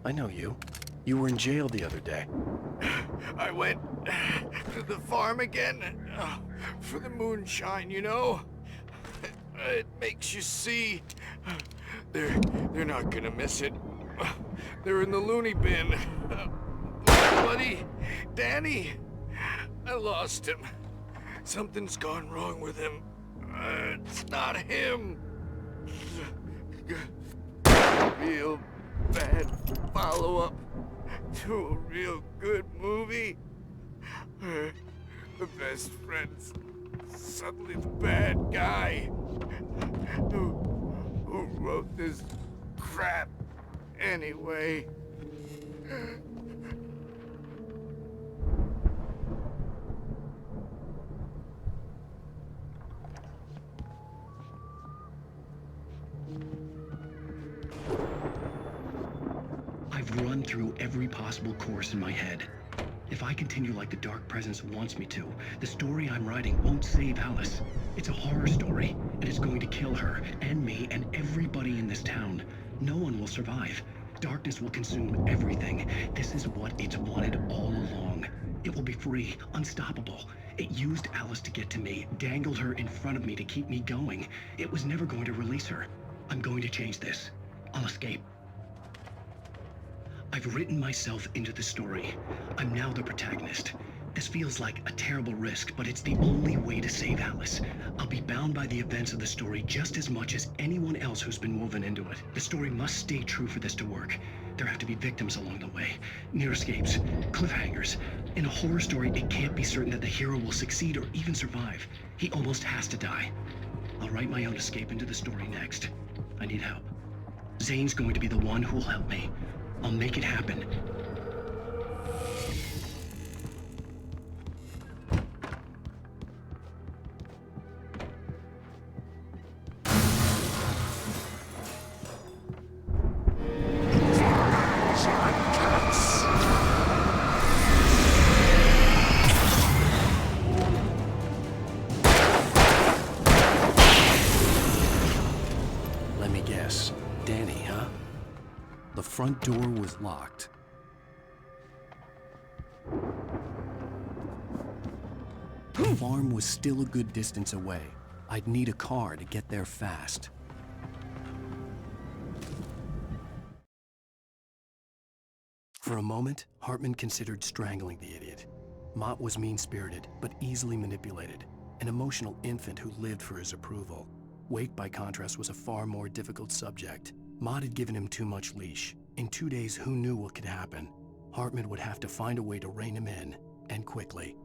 I know you. You were in jail the other day. I went to the farm again for the moonshine, you know? It makes you see They're not gonna miss it. They're in the loony bin. Buddy, Danny, I lost him. Something's gone wrong with him. It's not him. Real bad follow-up to a real good movie. The best friend's suddenly the bad guy. Who wrote this crap anyway? I've run through every possible course in my head. If I continue like the Dark Presence wants me to, the story I'm writing won't save Alice. It's a horror story, and it's going to kill her, and me, and everybody in this town. No one will survive. Darkness will consume everything. This is what it's wanted all along. It will be free, unstoppable. It used Alice to get to me, dangled her in front of me to keep me going. It was never going to release her. I'm going to change this. I'll escape. I've written myself into the story. I'm now the protagonist. This feels like a terrible risk, but it's the only way to save Alice. I'll be bound by the events of the story just as much as anyone else who's been woven into it. The story must stay true for this to work. There have to be victims along the way, near escapes, cliffhangers. In a horror story, it can't be certain that the hero will succeed or even survive. He almost has to die. I'll write my own escape into the story next. I need help. Zane's going to be the one who will help me. I'll make it happen. Let me guess. Danny, huh? The front door was locked. The farm was still a good distance away. I'd need a car to get there fast. For a moment, Hartman considered strangling the idiot. Mott was mean-spirited, but easily manipulated. An emotional infant who lived for his approval. Wake, by contrast, was a far more difficult subject. Mott had given him too much leash. In 2 days, who knew what could happen? Hartman would have to find a way to rein him in, and quickly.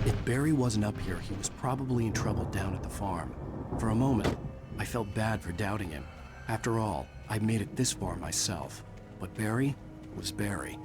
If Barry wasn't up here, he was probably in trouble down at the farm. For a moment, I felt bad for doubting him. After all, I'd made it this far myself. But Barry was Barry.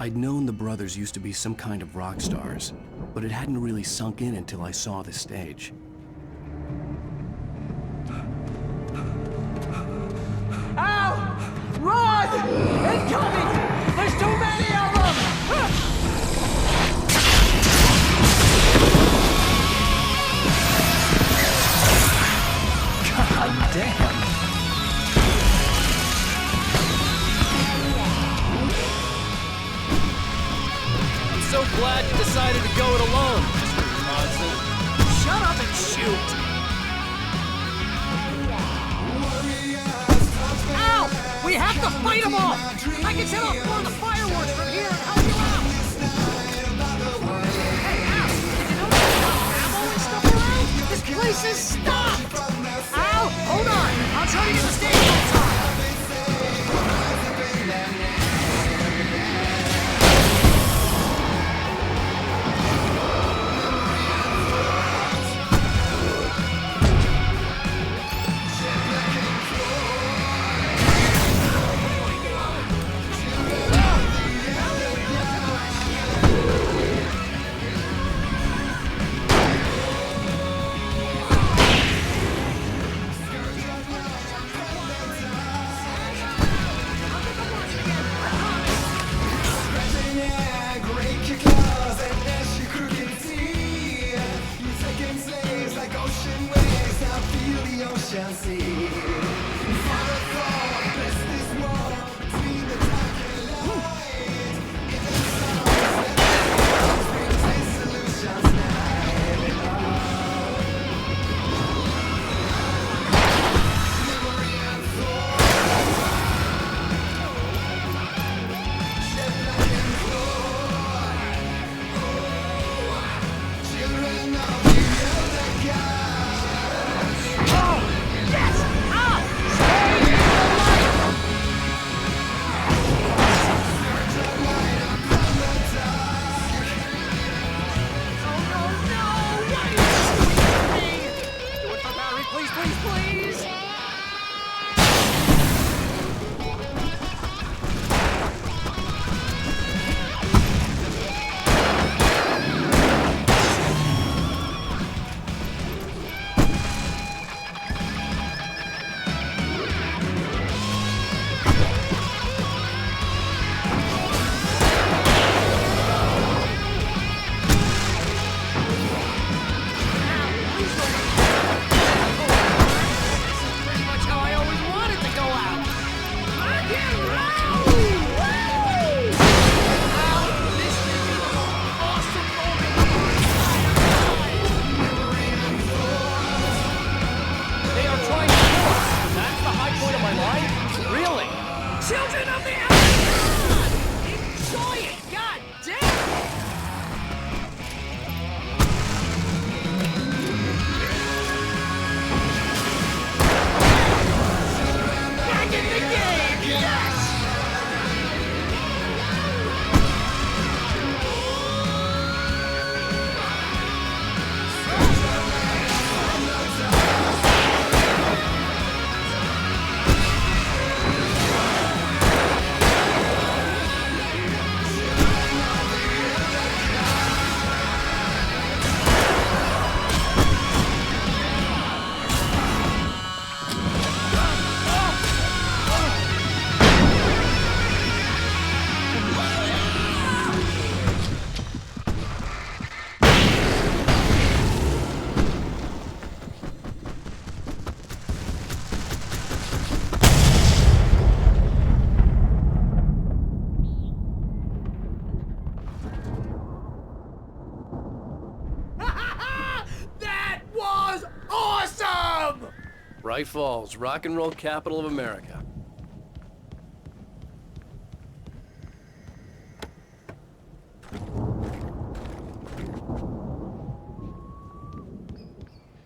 I'd known the brothers used to be some kind of rock stars, but it hadn't really sunk in until I saw the stage. Al! Run! Incoming! There's too many of them! God damn! I'm so glad you decided to go it alone, Mr. Johnson. Shut up and shoot! Ow! We have to fight them all! I can set off more of the fireworks from here and help you out! Hey, Al! Did you know there's ammo and stuff around? This place is stocked! Al, hold on! I'll try to get the stage lights on! Children of the Amazon! Enjoy it! God damn! Back in the game! Yes! That was awesome! Bright Falls, rock and roll capital of America.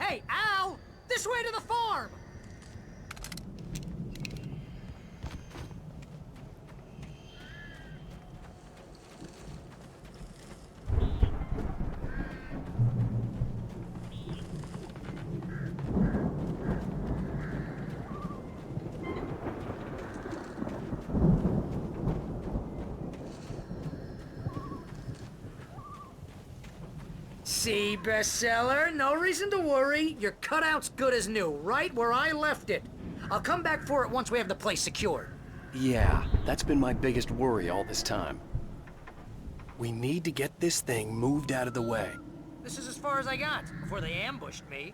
Hey, Al! This way to the farm! see, bestseller. No reason to worry. Your cutout's good as new, right where I left it. I'll come back for it once we have the place secured. Yeah, that's been my biggest worry all this time. We need to get this thing moved out of the way. This is as far as I got before they ambushed me.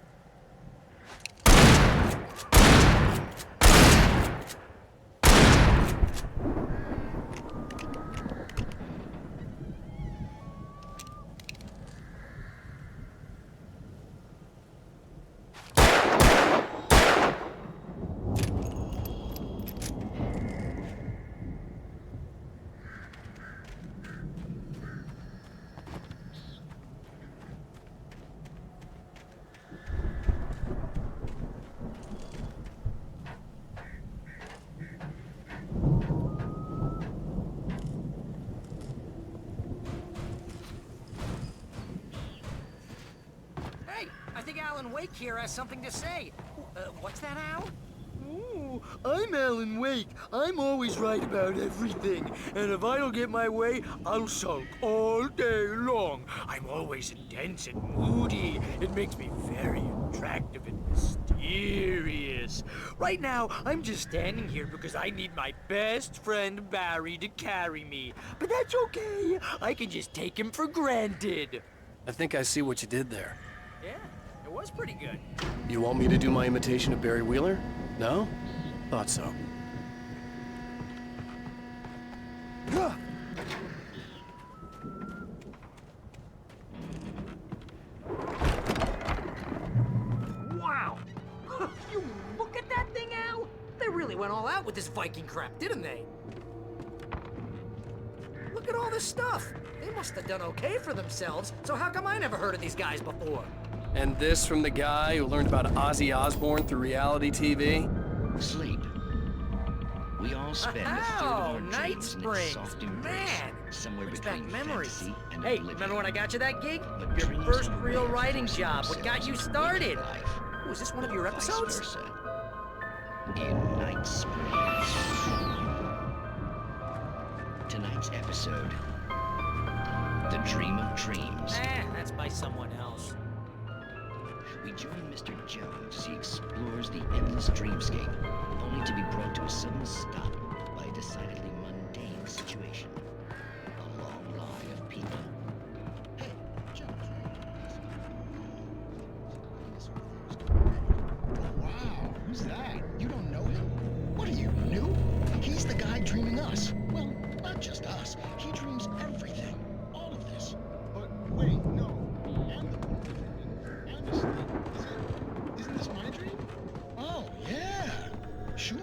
I think Alan Wake here has something to say. What's that, Al? Ooh, I'm Alan Wake. I'm always right about everything. And if I don't get my way, I'll sulk all day long. I'm always intense and moody. It makes me very attractive and mysterious. Right now, I'm just standing here because I need my best friend Barry to carry me. But that's okay. I can just take him for granted. I think I see what you did there. Yeah, it was pretty good. You want me to do my imitation of Barry Wheeler? No? Thought so. Wow! You look at that thing, Al! They really went all out with this Viking crap, didn't they? Look at all this stuff. They must have done okay for themselves, so how come I never heard of these guys before? And this from the guy who learned about Ozzy Osbourne through reality TV? Sleep. We all spend a third of our Night dreams in Springs. its soft embrace, Man, somewhere brings between back memories. fantasy and Hey, oblivion. remember when I got you that gig? But Your dreams first and real waves writing pursue job. What got you themselves started? in life, Was this one of your or episodes? Vice versa. In Night Springs. Tonight's episode, The Dream of Dreams. That's by someone else. We join Mr. Jones as he explores the endless dreamscape, only to be brought to a sudden stop by a decidedly mundane situation. A long line of people. Hey, Jones. Wow, who's that? You don't know him? What are you, new? He's the guy dreaming us. Well, not just us. He dreams everything. All of this. But wait, no. I'm the one dreaming. I'm asleep. Isn't this my dream? Oh, yeah. Sure.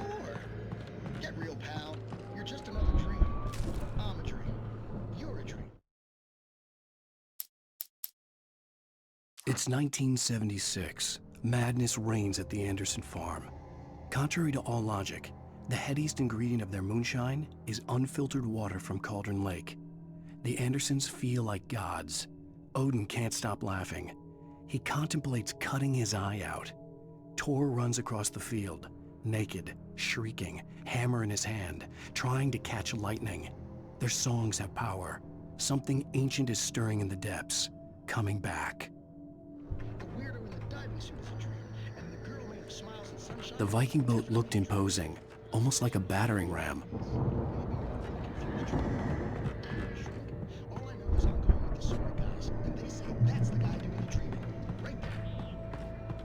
Get real, pal. You're just another dream. I'm a dream. You're a dream. It's 1976. Madness reigns at the Anderson farm. Contrary to all logic, the headiest ingredient of their moonshine is unfiltered water from Cauldron Lake. The Andersons feel like gods. Odin can't stop laughing. He contemplates cutting his eye out. Tor runs across the field, naked, shrieking, hammer in his hand, trying to catch lightning. Their songs have power. Something ancient is stirring in the depths, coming back. The Viking boat looked imposing, almost like a battering ram. All I know is I'm going with the sword guys, and they say that's the guy doing the dreaming. Right there.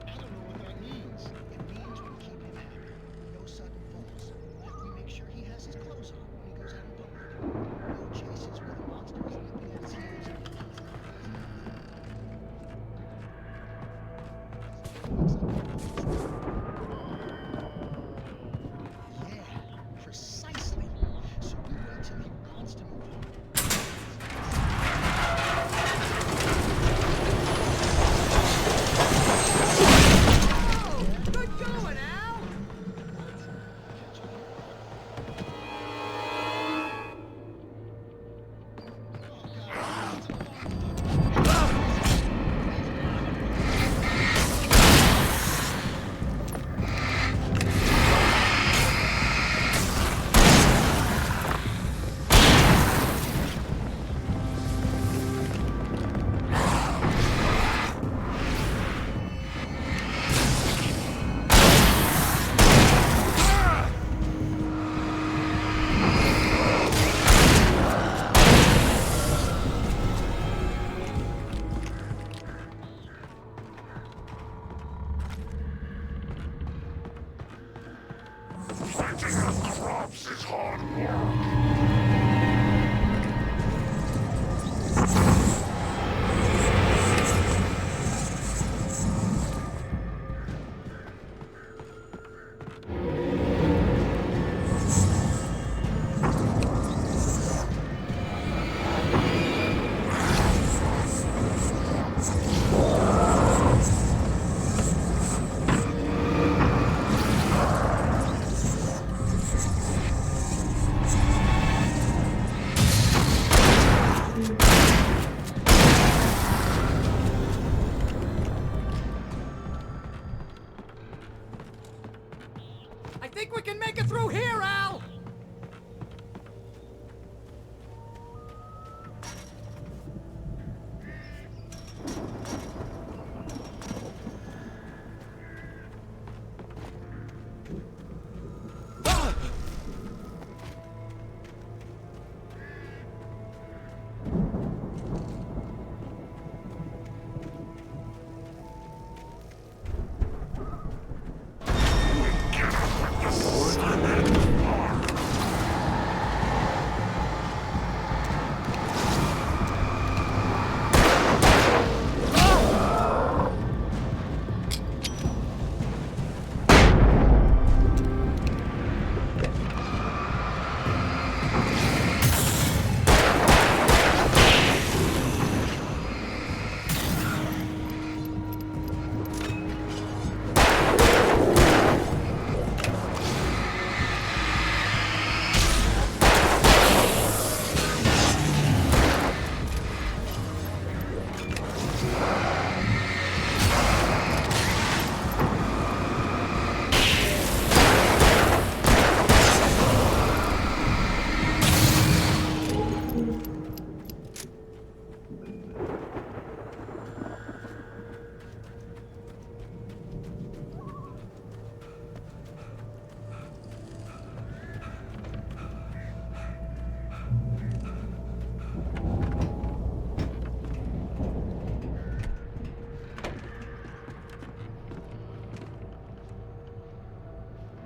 I don't know what that means. It means we keep him happy. No sudden falls. We make sure he has his clothes on when he goes out in public. No chases where the monster is nipping at his heels and he keeps Yeah, precisely. So we wait till he wants to Cops is hard work. I think we can make it through here, Al!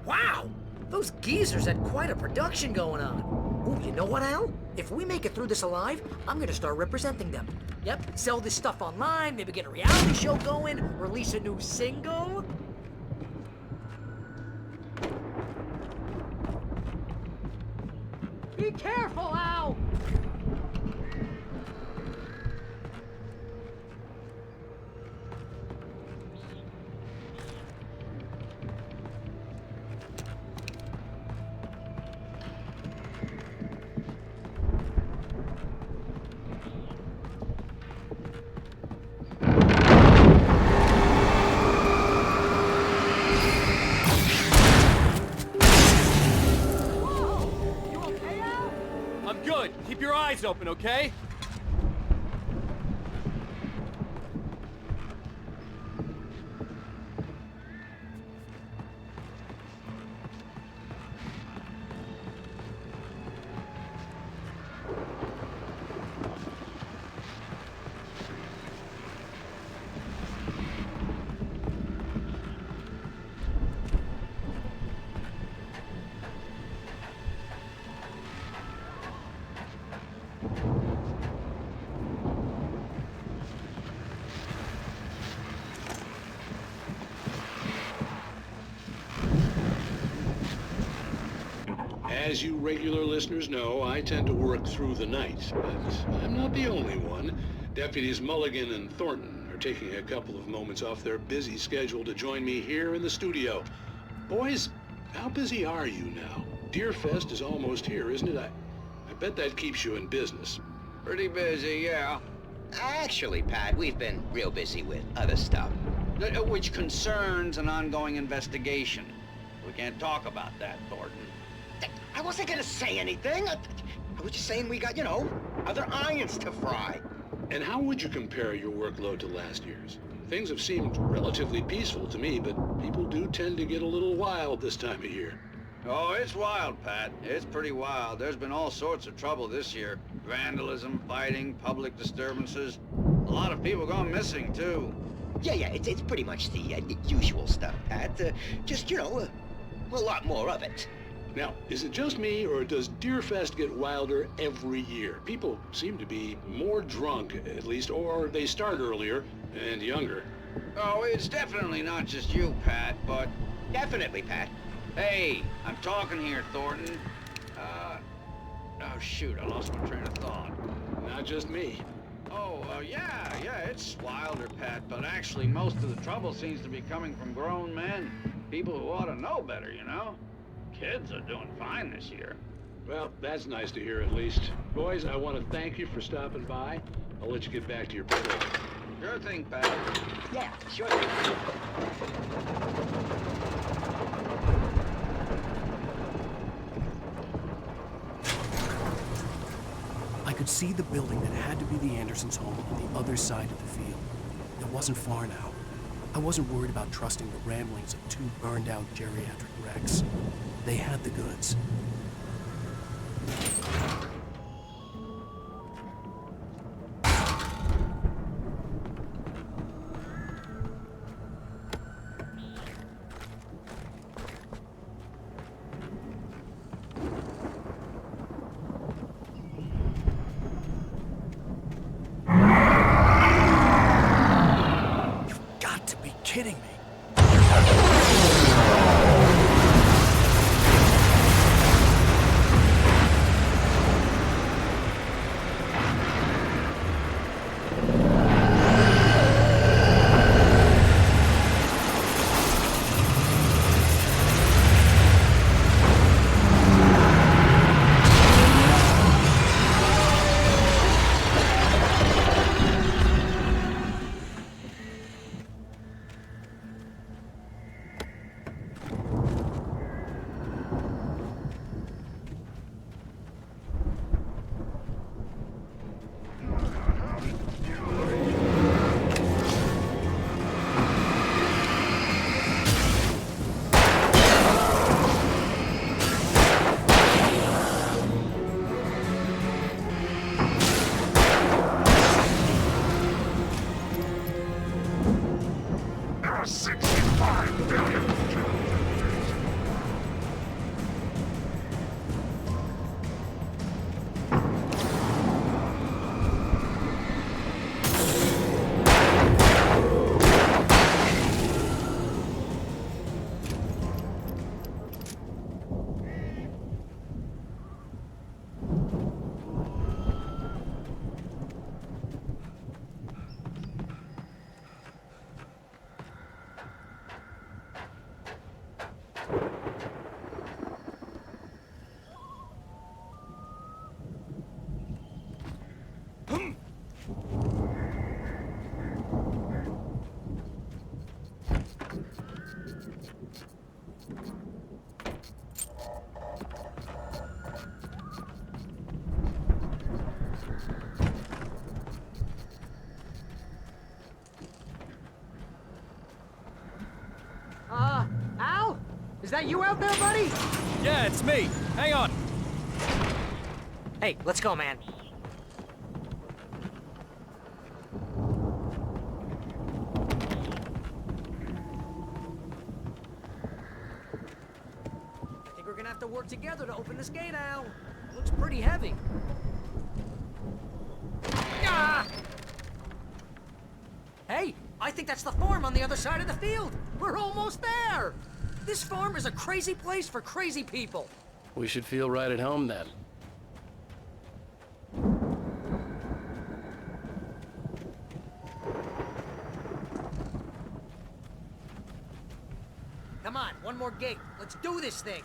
Wow! Those geezers had quite a production going on. Ooh, you know what, Al? If we make it through this alive, I'm gonna start representing them. Yep, sell this stuff online, maybe get a reality show going, release a new single. Be careful, Al! I'm good. Keep your eyes open, okay? As you regular listeners know, I tend to work through the night, but I'm not the only one. Deputies Mulligan and Thornton are taking a couple of moments off their busy schedule to join me here in the studio. Boys, how busy are you now? Deerfest is almost here, isn't it? I bet that keeps you in business. Pretty busy, yeah. Actually, Pat, we've been real busy with other stuff, which concerns an ongoing investigation. We can't talk about that, Thornton. I wasn't gonna say anything. I was just saying we got, other irons to fry. And how would you compare your workload to last year's? Things have seemed relatively peaceful to me, but people do tend to get a little wild this time of year. Oh, it's wild, Pat. It's pretty wild. There's been all sorts of trouble this year. Vandalism, fighting, public disturbances. A lot of people gone missing, too. Yeah, it's pretty much the usual stuff, Pat. Just, a lot more of it. Now, is it just me, or does Deerfest get wilder every year? People seem to be more drunk, at least, or they start earlier and younger. Oh, it's definitely not just you, Pat, but... Definitely, Pat. Hey, I'm talking here, Thornton. Oh, shoot, I lost my train of thought. Not just me. Yeah, it's wilder, Pat, but actually most of the trouble seems to be coming from grown men. People who ought to know better, you know? Kids are doing fine this year. Well, that's nice to hear at least. Boys, I want to thank you for stopping by. I'll let you get back to your patrol. Sure thing, Pat. Yeah, sure thing. I could see the building that had to be the Andersons' home on the other side of the field. It wasn't far now. I wasn't worried about trusting the ramblings of two burned-out geriatric wrecks. They had the goods. Kidding me. Al? Is that you out there, buddy? Yeah, it's me. Hang on. Hey, let's go, man. I think we're gonna have to work together to open this gate, Al. Looks pretty heavy. Ah! Hey, I think that's the farm on the other side of the field. We're almost there. This farm is a crazy place for crazy people. We should feel right at home then. Come on, one more gate. Let's do this thing.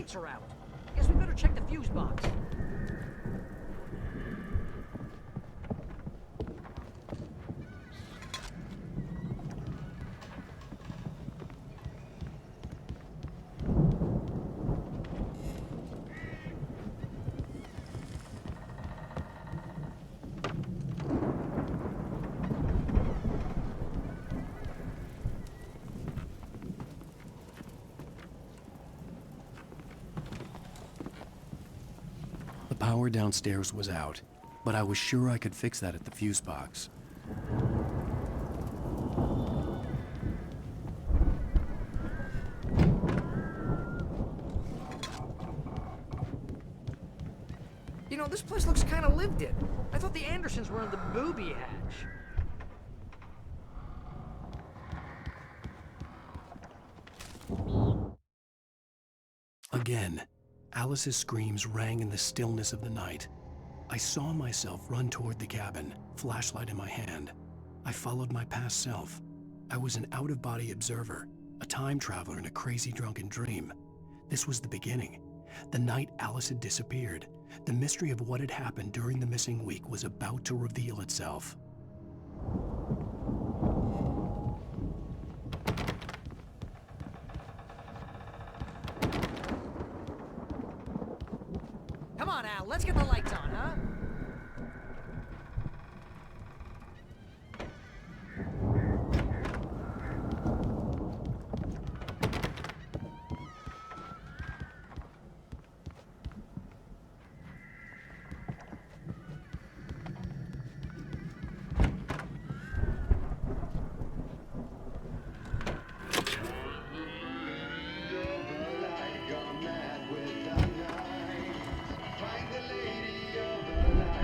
lights are out. Guess we better check the fuse box. The power downstairs was out, but I was sure I could fix that at the fuse box. You know, this place looks kind of lived in. I thought the Andersons were in the booby hatch. Again, Alice's screams rang in the stillness of the night. I saw myself run toward the cabin, flashlight in my hand. I followed my past self. I was an out-of-body observer, a time traveler in a crazy drunken dream. This was the beginning. The night Alice had disappeared. The mystery of what had happened during the missing week was about to reveal itself. Come on, Al, let's get the lights on, huh?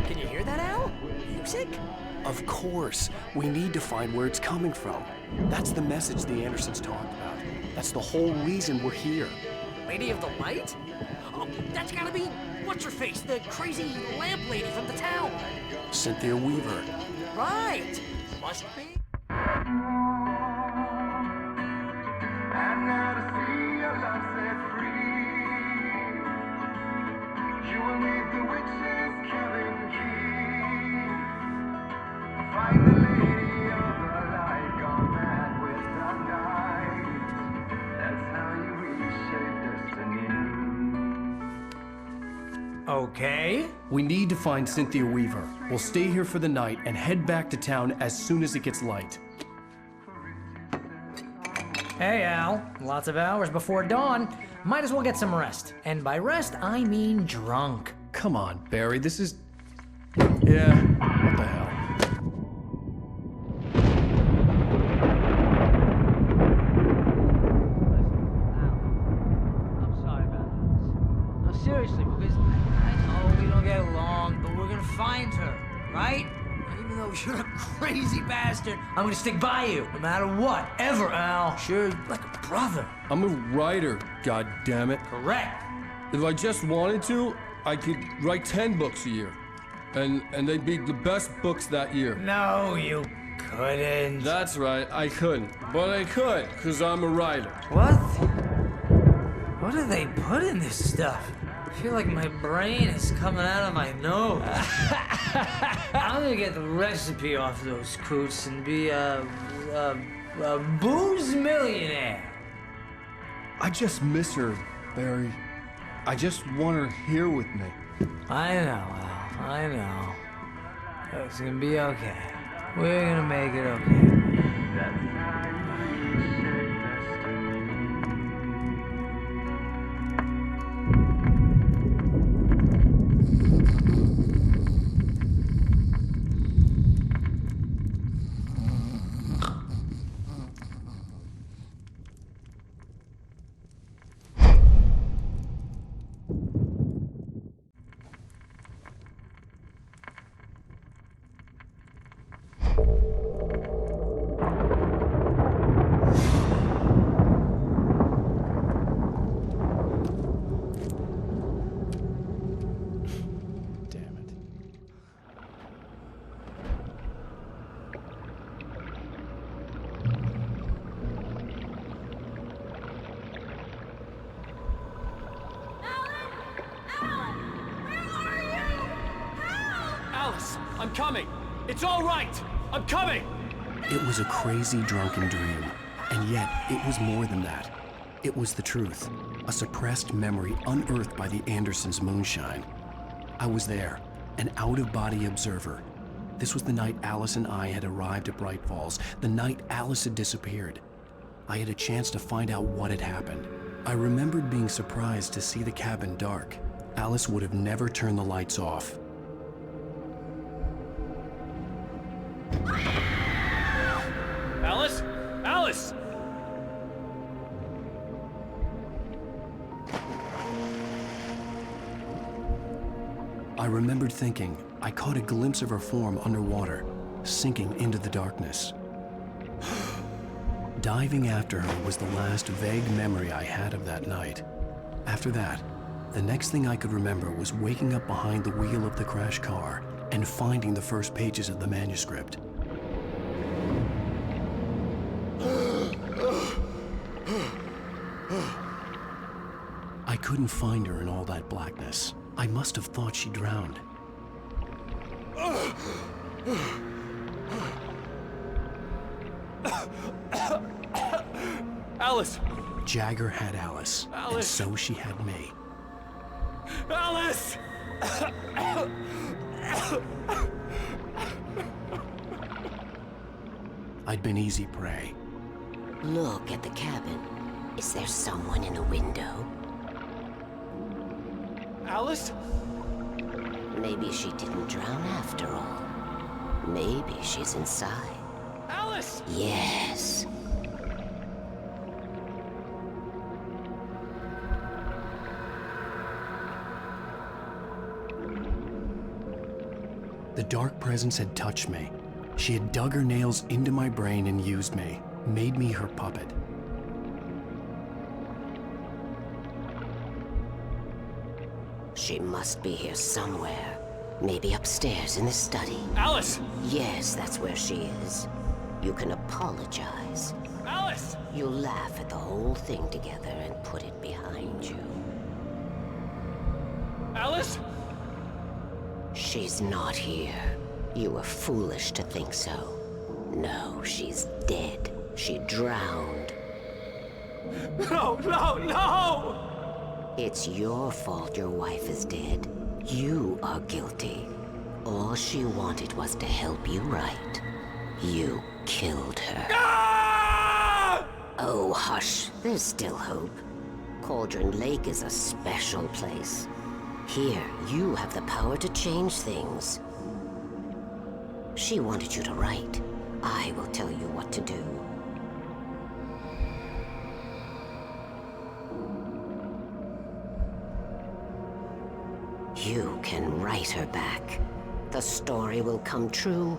Can you hear that, Al? Music? Of course. We need to find where it's coming from. That's the message the Andersons talked about. That's the whole reason we're here. Lady of the Light? Oh, that's gotta be what's-her-face, the crazy lamp lady from the town. Cynthia Weaver. Right. Must be. Okay. We need to find Cynthia Weaver. We'll stay here for the night and head back to town as soon as it gets light. Hey, Al. Lots of hours before dawn. Might as well get some rest. And by rest, I mean drunk. Come on, Barry, this is... Yeah, what the hell? Seriously, because I know we don't get along, but we're gonna find her, right? Even though you're a crazy bastard, I'm gonna stick by you, no matter what, ever, Al. Sure, like a brother. I'm a writer, goddammit. Correct. If I just wanted to, I could write 10 books a year. And they'd be the best books that year. No, you couldn't. That's right, I couldn't. But I could, because I'm a writer. What? What do they put in this stuff? I feel like my brain is coming out of my nose. I'm gonna get the recipe off those coots and be a booze millionaire. I just miss her, Barry. I just want her here with me. I know, Al. I know. It's gonna be okay. We're gonna make it okay. Alice, I'm coming. It's all right. I'm coming. It was a crazy, drunken dream. And yet, it was more than that. It was the truth. A suppressed memory unearthed by the Andersons' moonshine. I was there, an out-of-body observer. This was the night Alice and I had arrived at Bright Falls, the night Alice had disappeared. I had a chance to find out what had happened. I remembered being surprised to see the cabin dark. Alice would have never turned the lights off. Alice? Alice! I remembered thinking I caught a glimpse of her form underwater, sinking into the darkness. Diving after her was the last vague memory I had of that night. After that, the next thing I could remember was waking up behind the wheel of the crashed car and finding the first pages of the manuscript. I couldn't find her in all that blackness. I must have thought she drowned. Alice! Jagger had Alice, and so she had me. Alice! I'd been easy prey. Look at the cabin. Is there someone in the window? Alice? Maybe she didn't drown after all. Maybe she's inside. Alice! Yes. The dark presence had touched me. She had dug her nails into my brain and used me, made me her puppet. She must be here somewhere. Maybe upstairs in the study. Alice! Yes, that's where she is. You can apologize. Alice! You'll laugh at the whole thing together and put it behind you. Alice? She's not here. You were foolish to think so. No, she's dead. She drowned. No, no, no! It's your fault your wife is dead. You are guilty. All she wanted was to help you right. You killed her. Ah! Oh, hush. There's still hope. Cauldron Lake is a special place. Here, you have the power to change things. She wanted you to write. I will tell you what to do. You can write her back. The story will come true,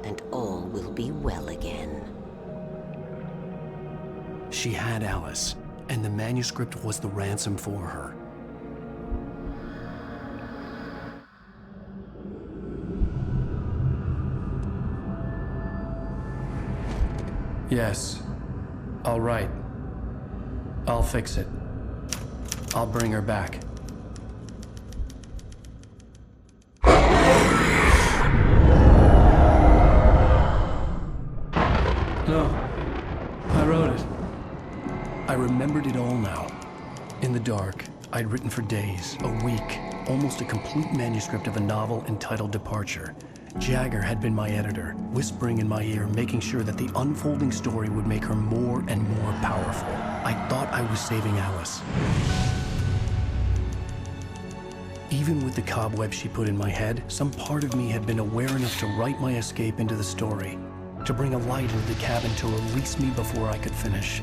and all will be well again. She had Alice, and the manuscript was the ransom for her. Yes. All right. I'll fix it. I'll bring her back. No. I wrote it. I remembered it all now. In the dark, I'd written for days, a week, almost a complete manuscript of a novel entitled Departure. Jagger had been my editor, whispering in my ear, making sure that the unfolding story would make her more and more powerful. I thought I was saving Alice. Even with the cobwebs she put in my head, some part of me had been aware enough to write my escape into the story, to bring a light into the cabin to release me before I could finish,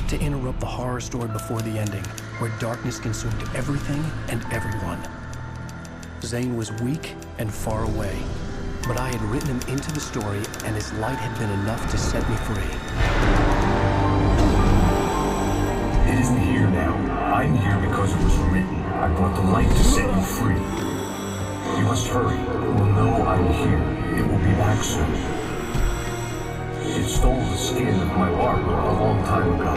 to interrupt the horror story before the ending, where darkness consumed everything and everyone. Zane was weak and far away, but I had written him into the story, and his light had been enough to set me free. It isn't here now. I'm here because it was written. I brought the light to set you free. You must hurry. You will know I'm here. It will be back soon. It stole the skin of my Barbara a long time ago.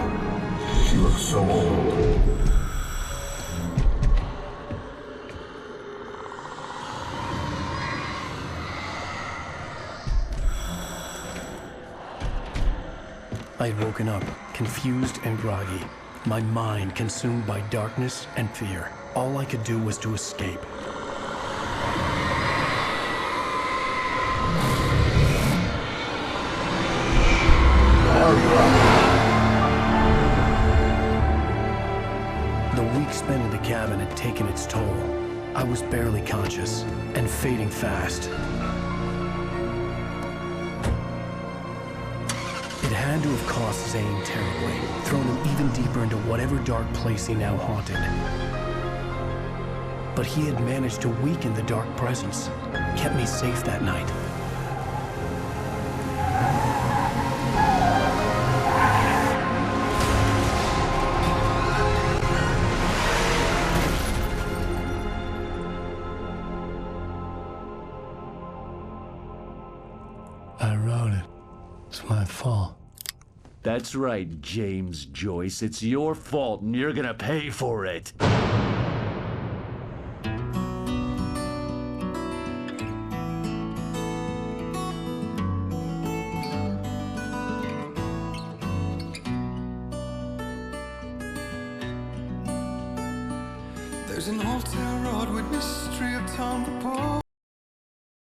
She looks so old. I had woken up, confused and groggy, my mind consumed by darkness and fear. All I could do was to escape. The week spent in the cabin had taken its toll. I was barely conscious, and fading fast. It had to have cost Zane terribly, thrown him even deeper into whatever dark place he now haunted. But he had managed to weaken the dark presence, kept me safe that night. I wrote it. It's my fault. That's right, James Joyce. It's your fault, and you're gonna pay for it. There's an old town road with mystery upon the pole.